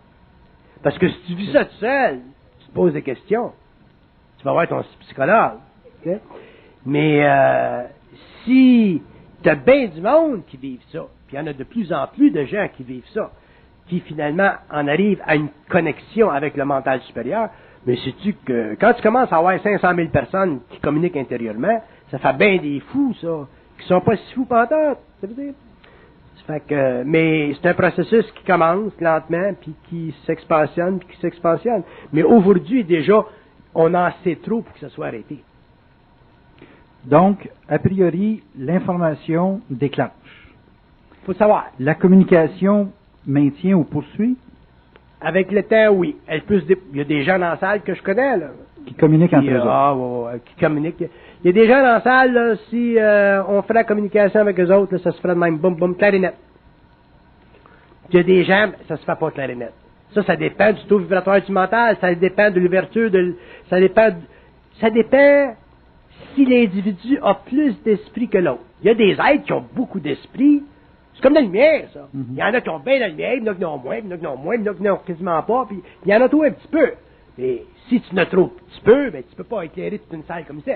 Parce que si tu vis ça tout seul, tu te poses des questions. Tu vas voir ton psychologue. Okay? Mais si tu as bien du monde qui vivent ça, puis il y en a de plus en plus de gens qui vivent ça, qui finalement en arrivent à une connexion avec le mental supérieur, mais sais-tu que quand tu commences à avoir 500 000 personnes qui communiquent intérieurement, ça fait bien des fous, ça, qui sont pas si fous pantoute, ça veut dire. Ça fait que, mais c'est un processus qui commence lentement, puis qui s'expansionne, puis qui s'expansionne. Mais aujourd'hui, déjà, on en sait trop pour que ça soit arrêté. Donc, a priori, l'information déclenche. Faut savoir. La communication maintient ou poursuit? Avec le temps, oui. Il y a des gens dans la salle que je connais, là. Qui communiquent entre eux autres. Ah, ouais, qui communiquent. Il y a des gens dans la salle, là, si on ferait la communication avec eux autres, là, ça se ferait de même, boum, boum, clarinette. Il y a des gens, ça se fait pas clarinette. Ça dépend du taux vibratoire du mental, ça dépend de l'ouverture, ça dépend si l'individu a plus d'esprit que l'autre. Il y a des êtres qui ont beaucoup d'esprit. C'est comme la lumière, ça. Il y en a qui ont bien la lumière, il y en a qui en ont moins, il y en a qui en ont moins, il y en a qui en ont quasiment pas, puis il y en a tout un petit peu. Et si tu n'as trop petit peu, ben tu peux pas éclairer toute une salle comme ça.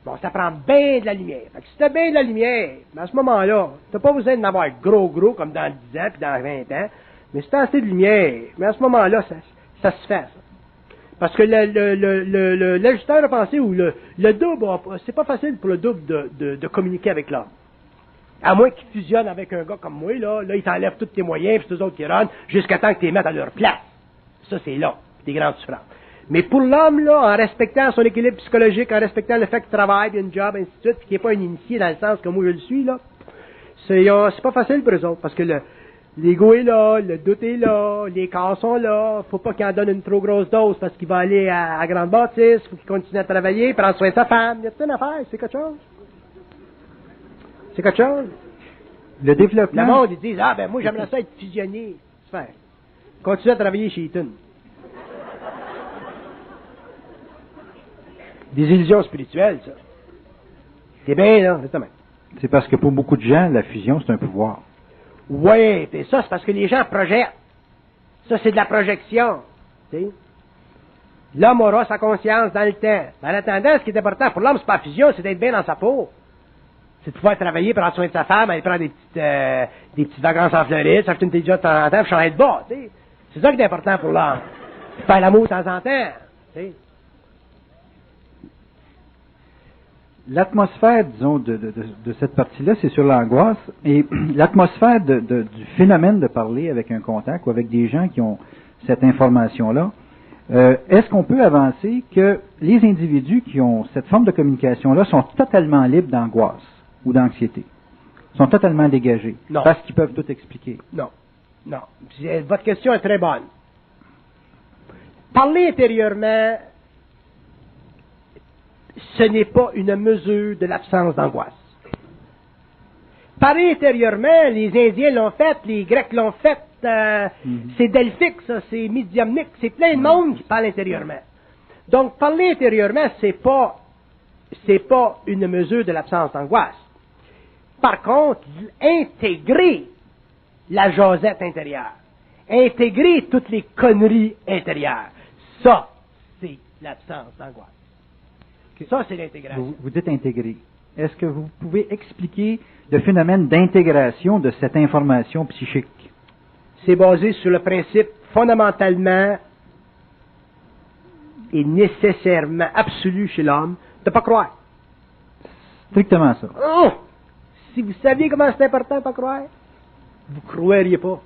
Bon, ça prend bien de la lumière. Fait que si t'as bien de la lumière, ben à ce moment-là, t'as pas besoin d'en avoir gros comme dans 10 ans puis dans 20 ans, mais si t'as assez de lumière, mais à ce moment-là, ça se fait, ça. Parce que l'ajusteur a pensé ou le double, c'est pas facile pour le double de communiquer avec l'homme. À moins qu'il fusionne avec un gars comme moi, là il t'enlève tous tes moyens, puis c'est eux autres qui runnent, jusqu'à temps que tu les mettes à leur place. Ça, c'est long, des grandes souffrances. Mais pour l'homme, là, en respectant son équilibre psychologique, en respectant le fait qu'il travaille, qu'il a une job, ainsi de suite, puis qu'il n'est pas un initié dans le sens que moi je le suis, là, c'est pas facile pour eux autres, parce que l'ego est là, le doute est là, les corps sont là, faut pas qu'il en donne une trop grosse dose parce qu'il va aller à grande bâtisse, faut qu'il continue à travailler, prendre soin de sa femme, il y a toute une affaire, c'est quelque chose. C'est quelque chose. Le développement... Le monde, ils disent, moi j'aimerais ça être fusionné. Super. Continue à travailler chez Eaton. Des illusions spirituelles, ça. C'est bien, là, justement. C'est parce que pour beaucoup de gens, la fusion, c'est un pouvoir. Oui, et ça, c'est parce que les gens projettent. Ça, c'est de la projection. Tu sais? L'homme aura sa conscience dans le temps. Mais en attendant, ce qui est important pour l'homme, c'est pas la fusion, c'est d'être bien dans sa peau. C'est de pouvoir travailler, prendre soin de sa femme, aller prendre des petites vacances en Floride, s'acheter une petite job de temps en temps, puis changer de bas, tu sais. C'est ça qui est important pour l'homme. Faire l'amour de temps en temps, tu sais. L'atmosphère, disons, de cette partie-là, c'est sur l'angoisse. Et l'atmosphère du phénomène de parler avec un contact ou avec des gens qui ont cette information-là, est-ce qu'on peut avancer que les individus qui ont cette forme de communication-là sont totalement libres d'angoisse ou d'anxiété? Sont totalement dégagés? Non. Parce qu'ils peuvent tout expliquer? Non. Non. Votre question est très bonne. Parler intérieurement, ce n'est pas une mesure de l'absence d'angoisse. Parler intérieurement, les Indiens l'ont fait, les Grecs l'ont fait, c'est delphique, ça, c'est médiumnique, c'est plein de monde qui parle intérieurement. Donc, parler intérieurement, c'est pas une mesure de l'absence d'angoisse. Par contre, intégrer la jasette intérieure, intégrer toutes les conneries intérieures, ça, c'est l'absence d'angoisse. Ça, c'est l'intégration. Vous dites intégrer. est-ce que vous pouvez expliquer le phénomène d'intégration de cette information psychique? C'est basé sur le principe fondamentalement et nécessairement absolu chez l'homme de ne pas croire. Strictement ça. Oh! Si vous saviez comment c'est important de ne pas croire, vous ne croiriez pas.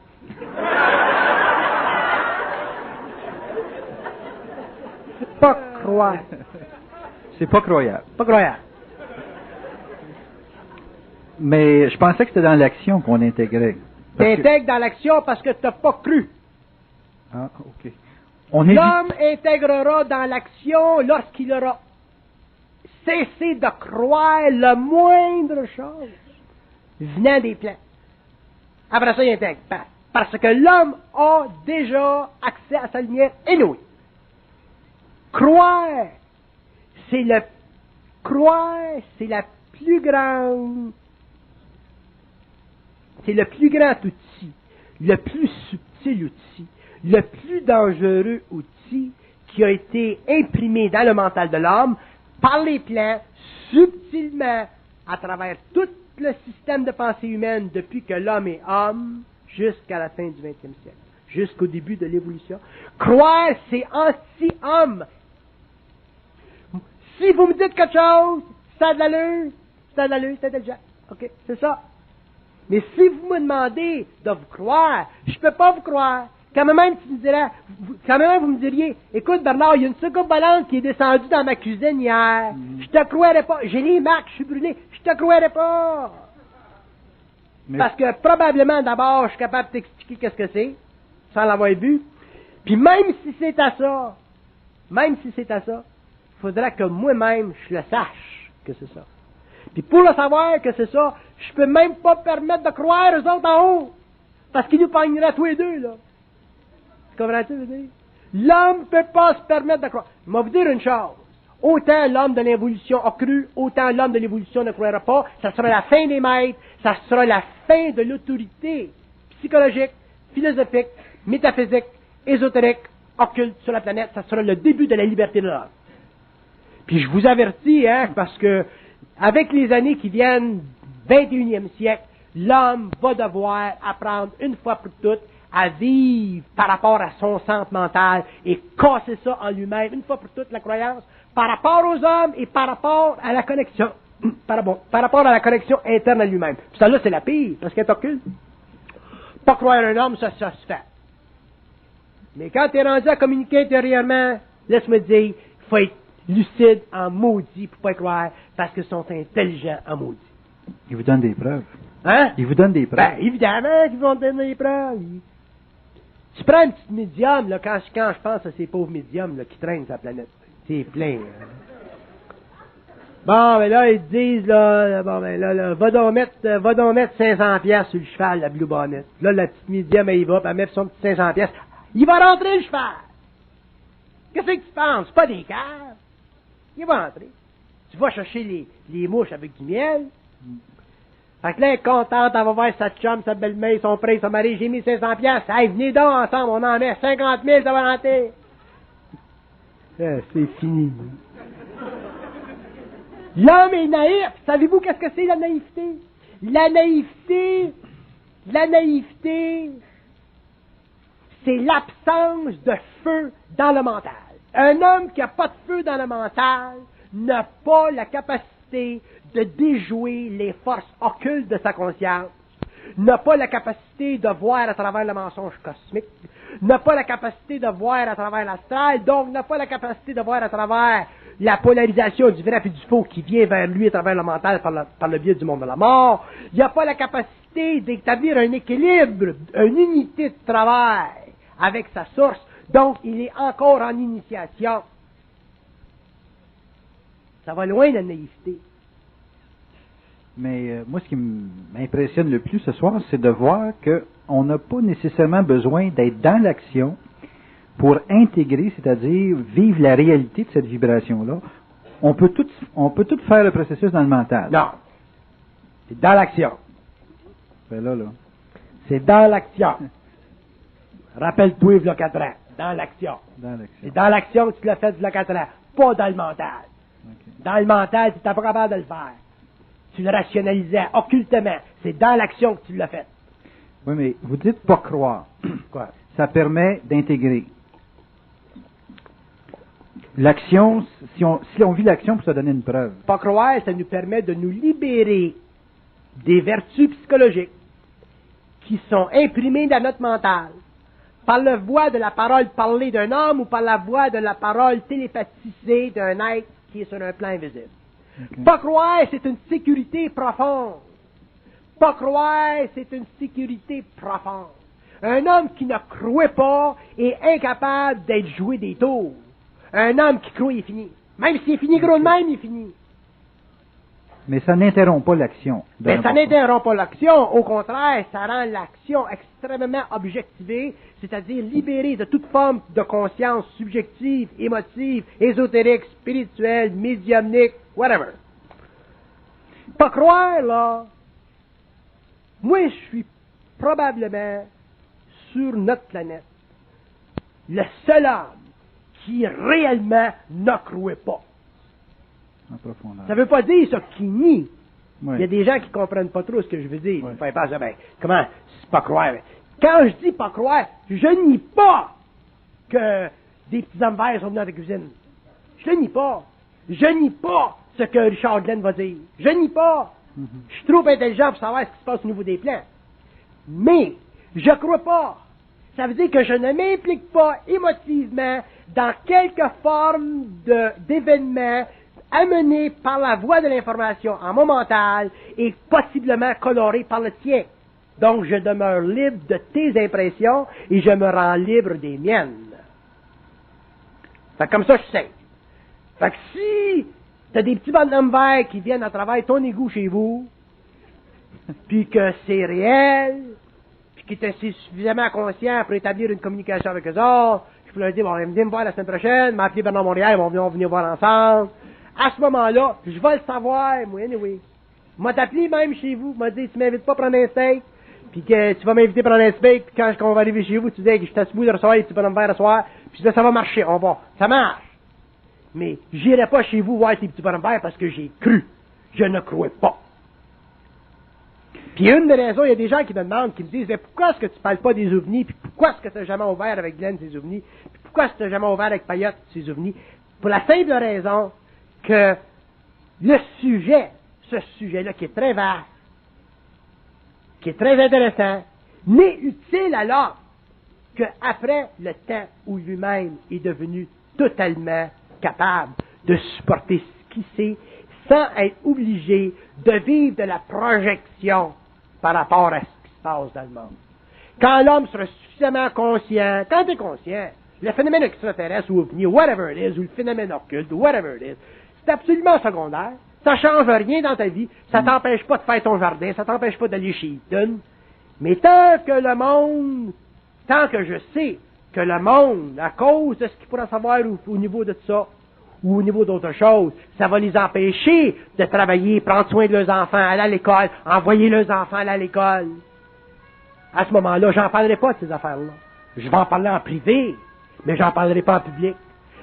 Pas croire. C'est pas croyable. Pas croyable. Mais je pensais que c'était dans l'action qu'on intégrait. Tu intègres dans l'action parce que tu n'as pas cru. Ah, ok. On est L'homme intégrera dans l'action lorsqu'il aura cessé de croire la moindre chose venant des plans. Après ça, il intègre. Parce que l'homme a déjà accès à sa lumière inouïe. Croire, c'est la plus grande, c'est le plus grand outil, le plus subtil outil, le plus dangereux outil qui a été imprimé dans le mental de l'homme par les plans, subtilement, à travers tout le système de pensée humaine depuis que l'homme est homme jusqu'à la fin du 20e siècle, jusqu'au début de l'évolution. Croire, c'est anti-homme. Si vous me dites quelque chose, ça a de l'allure, c'est intelligent. OK, c'est ça. Mais si vous me demandez de vous croire, je ne peux pas vous croire. Quand même, vous me diriez, écoute Bernard, il y a une soucoupe volante qui est descendue dans ma cuisine hier. Je te croirais pas. J'ai les marques, je suis brûlé. Je te croirais pas. Mais parce que probablement, d'abord, je suis capable de t'expliquer qu'est-ce que c'est, sans l'avoir vu. Puis même si c'est à ça, il faudra que moi-même, je le sache que c'est ça. Puis pour le savoir que c'est ça, je peux même pas permettre de croire aux autres en haut. Parce qu'ils nous pogneraient tous les deux, là. Tu comprends-tu, je veux dire? L'homme ne peut pas se permettre de croire. Je vais vous dire une chose. Autant l'homme de l'évolution a cru, autant l'homme de l'évolution ne croira pas. Ça sera la fin des maîtres, ça sera la fin de l'autorité psychologique, philosophique, métaphysique, ésotérique, occulte sur la planète. Ça sera le début de la liberté de l'homme. Puis je vous avertis, parce que avec les années qui viennent, 21e siècle, l'homme va devoir apprendre une fois pour toutes à vivre par rapport à son centre mental et casser ça en lui-même, une fois pour toutes, la croyance, par rapport aux hommes et par rapport à la connexion, par rapport à la connexion interne à lui-même. Puis ça là, c'est la pire, parce qu'elle est occulte. Pas croire un homme, ça se fait. Mais quand tu es rendu à communiquer intérieurement, laisse-moi te dire, il faut être lucide en maudit pour pas y croire, parce qu'ils sont intelligents en maudit. Ils vous donnent des preuves. Hein? Ils vous donnent des preuves. Ben, évidemment qu'ils vont te donner des preuves. Tu prends un petit médium, là, quand je pense à ces pauvres médiums là, qui traînent sur la planète. C'est plein. Bon, ben là, ils te disent, là, va donc mettre 500 pièces sur le cheval, la Blue Bonnet. Là, la petite médium, elle y va, puis elle met son petit 500 pièces. Il va rentrer, le cheval. Qu'est-ce que tu penses? C'est pas des caves. Il va rentrer. Tu vas chercher les mouches avec du miel. Fait que là, elle est contente, elle va voir sa chum, sa belle-mère, son frère, son mari, j'ai mis 500 pièces. Hey, venez donc ensemble, on en met 50 000, ça va rentrer. C'est fini. L'homme est naïf. Savez-vous qu'est-ce que c'est, la naïveté? La naïveté, c'est l'absence de feu dans le mental. Un homme qui n'a pas de feu dans le mental n'a pas la capacité de déjouer les forces occultes de sa conscience, n'a pas la capacité de voir à travers le mensonge cosmique, n'a pas la capacité de voir à travers l'astral, donc n'a pas la capacité de voir à travers la polarisation du vrai et du faux qui vient vers lui à travers le mental par le biais du monde de la mort. Il n'a pas la capacité d'établir un équilibre, une unité de travail avec sa source, donc il est encore en initiation. Ça va loin, la naïveté. Mais moi, ce qui m'impressionne le plus ce soir, c'est de voir qu'on n'a pas nécessairement besoin d'être dans l'action pour intégrer, c'est-à-dire vivre la réalité de cette vibration-là. On peut tout faire le processus dans le mental. Non. C'est dans l'action. Ben là. C'est dans l'action. Rappelle-toi, il y a 4 ans. Dans l'action. C'est dans l'action que tu l'as fait il y a 4 ans. Pas dans le mental. Okay. Dans le mental, tu n'es pas capable de le faire. Tu le rationalisais occultement. C'est dans l'action que tu l'as fait. Oui, mais vous dites pas croire. Quoi? Ça permet d'intégrer. L'action, si on vit l'action pour se donner une preuve. Pas croire, ça nous permet de nous libérer des vertus psychologiques qui sont imprimées dans notre mental par la voix de la parole parlée d'un homme ou par la voix de la parole télépathisée d'un être qui est sur un plan invisible. Okay. Pas croire, c'est une sécurité profonde. Pas croire, c'est une sécurité profonde. Un homme qui ne croit pas est incapable d'être joué des tours. Un homme qui croit, il est fini. Même s'il est fini gros de même, il est fini. Mais ça n'interrompt pas l'action. Mais ça n'interrompt pas l'action. Au contraire, ça rend l'action extrêmement objectivée, c'est-à-dire libérée de toute forme de conscience subjective, émotive, ésotérique, spirituelle, médiumnique, whatever. Pas croire, là. Moi, je suis probablement, sur notre planète, le seul homme qui réellement ne croit pas. En profondeur. Ça ne veut pas dire ça qui nie. Oui. Il y a des gens qui ne comprennent pas trop ce que je veux dire. Oui. Ils pensent, ben, comment, c'est pas croire. Quand je dis pas croire, je nie pas que des petits hommes verts sont venus dans la cuisine. Je le nie pas. Je nie pas ce que Richard Glenn va dire. Je nie pas. Je suis trop intelligent pour savoir ce qui se passe au niveau des plans. Mais, je crois pas. Ça veut dire que je ne m'implique pas émotivement dans quelque forme d'événement amené par la voie de l'information en mon mental et possiblement coloré par le tien. Donc, je demeure libre de tes impressions et je me rends libre des miennes. Fait que comme ça, je sais. Fait que si t'as des petits bonhommes verts qui viennent à travers ton égout chez vous, puis que c'est réel, puis que t'es suffisamment conscient pour établir une communication avec eux autres, je peux leur dire, bon, venez me voir la semaine prochaine, m'appeler Bernard Montréal, ils vont venir voir ensemble. À ce moment-là, je vais le savoir, moi, anyway. M'a t'appelé même chez vous, m'a dit, tu m'invites pas à prendre un steak, puis que tu vas m'inviter à prendre un steak, puis quand on va arriver chez vous, tu dis que je t'assois de recevoir les petits bonhommes verts à soir, puis là, ça va marcher, on va. Ça marche. Mais j'irai pas chez vous voir tes petits bonhommes verts parce que j'ai cru. Je ne crois pas. Puis une des raisons, il y a des gens qui me demandent, qui me disent, mais pourquoi est-ce que tu parles pas des ovnis, puis pourquoi est-ce que tu n'as jamais ouvert avec Glenn ces ovnis, puis pourquoi est-ce que tu n'as jamais ouvert avec Payotte ces ovnis? Pour la simple raison que le sujet, ce sujet-là qui est très vaste, qui est très intéressant, n'est utile à l'homme qu'après le temps où lui-même est devenu totalement capable de supporter ce qu'il sait sans être obligé de vivre de la projection par rapport à ce qui se passe dans le monde. Quand l'homme sera suffisamment conscient, quand tu es conscient, le phénomène extraterrestre ou ovni, whatever it is, ou le phénomène occulte, whatever it is, c'est absolument secondaire. Ça change rien dans ta vie. Ça t'empêche pas de faire ton jardin. Ça t'empêche pas d'aller chez Eaton. Mais tant que je sais que le monde, à cause de ce qu'il pourra savoir au niveau de ça, ou au niveau d'autres choses, ça va les empêcher de travailler, prendre soin de leurs enfants, aller à l'école, envoyer leurs enfants aller à l'école. À ce moment-là, j'en parlerai pas de ces affaires-là. Je vais en parler en privé, mais j'en parlerai pas en public.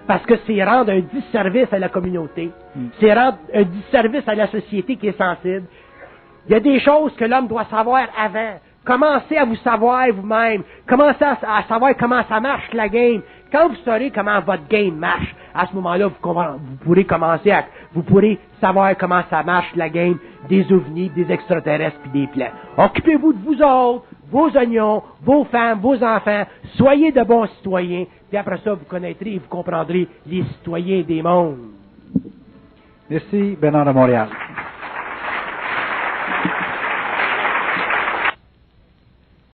Parce que c'est rendre un disservice à la communauté. C'est rendre un disservice à la société qui est sensible. Il y a des choses que l'homme doit savoir avant. Commencez à vous savoir vous-même. Commencez à savoir comment ça marche la game. Quand vous saurez comment votre game marche, à ce moment-là, vous pourrez savoir comment ça marche la game des ovnis, des extraterrestres puis des plans. Occupez-vous de vous autres, vos oignons, vos femmes, vos enfants. Soyez de bons citoyens. Puis après ça, vous connaîtrez et vous comprendrez les citoyens des mondes. Merci, Bernard de Montréal.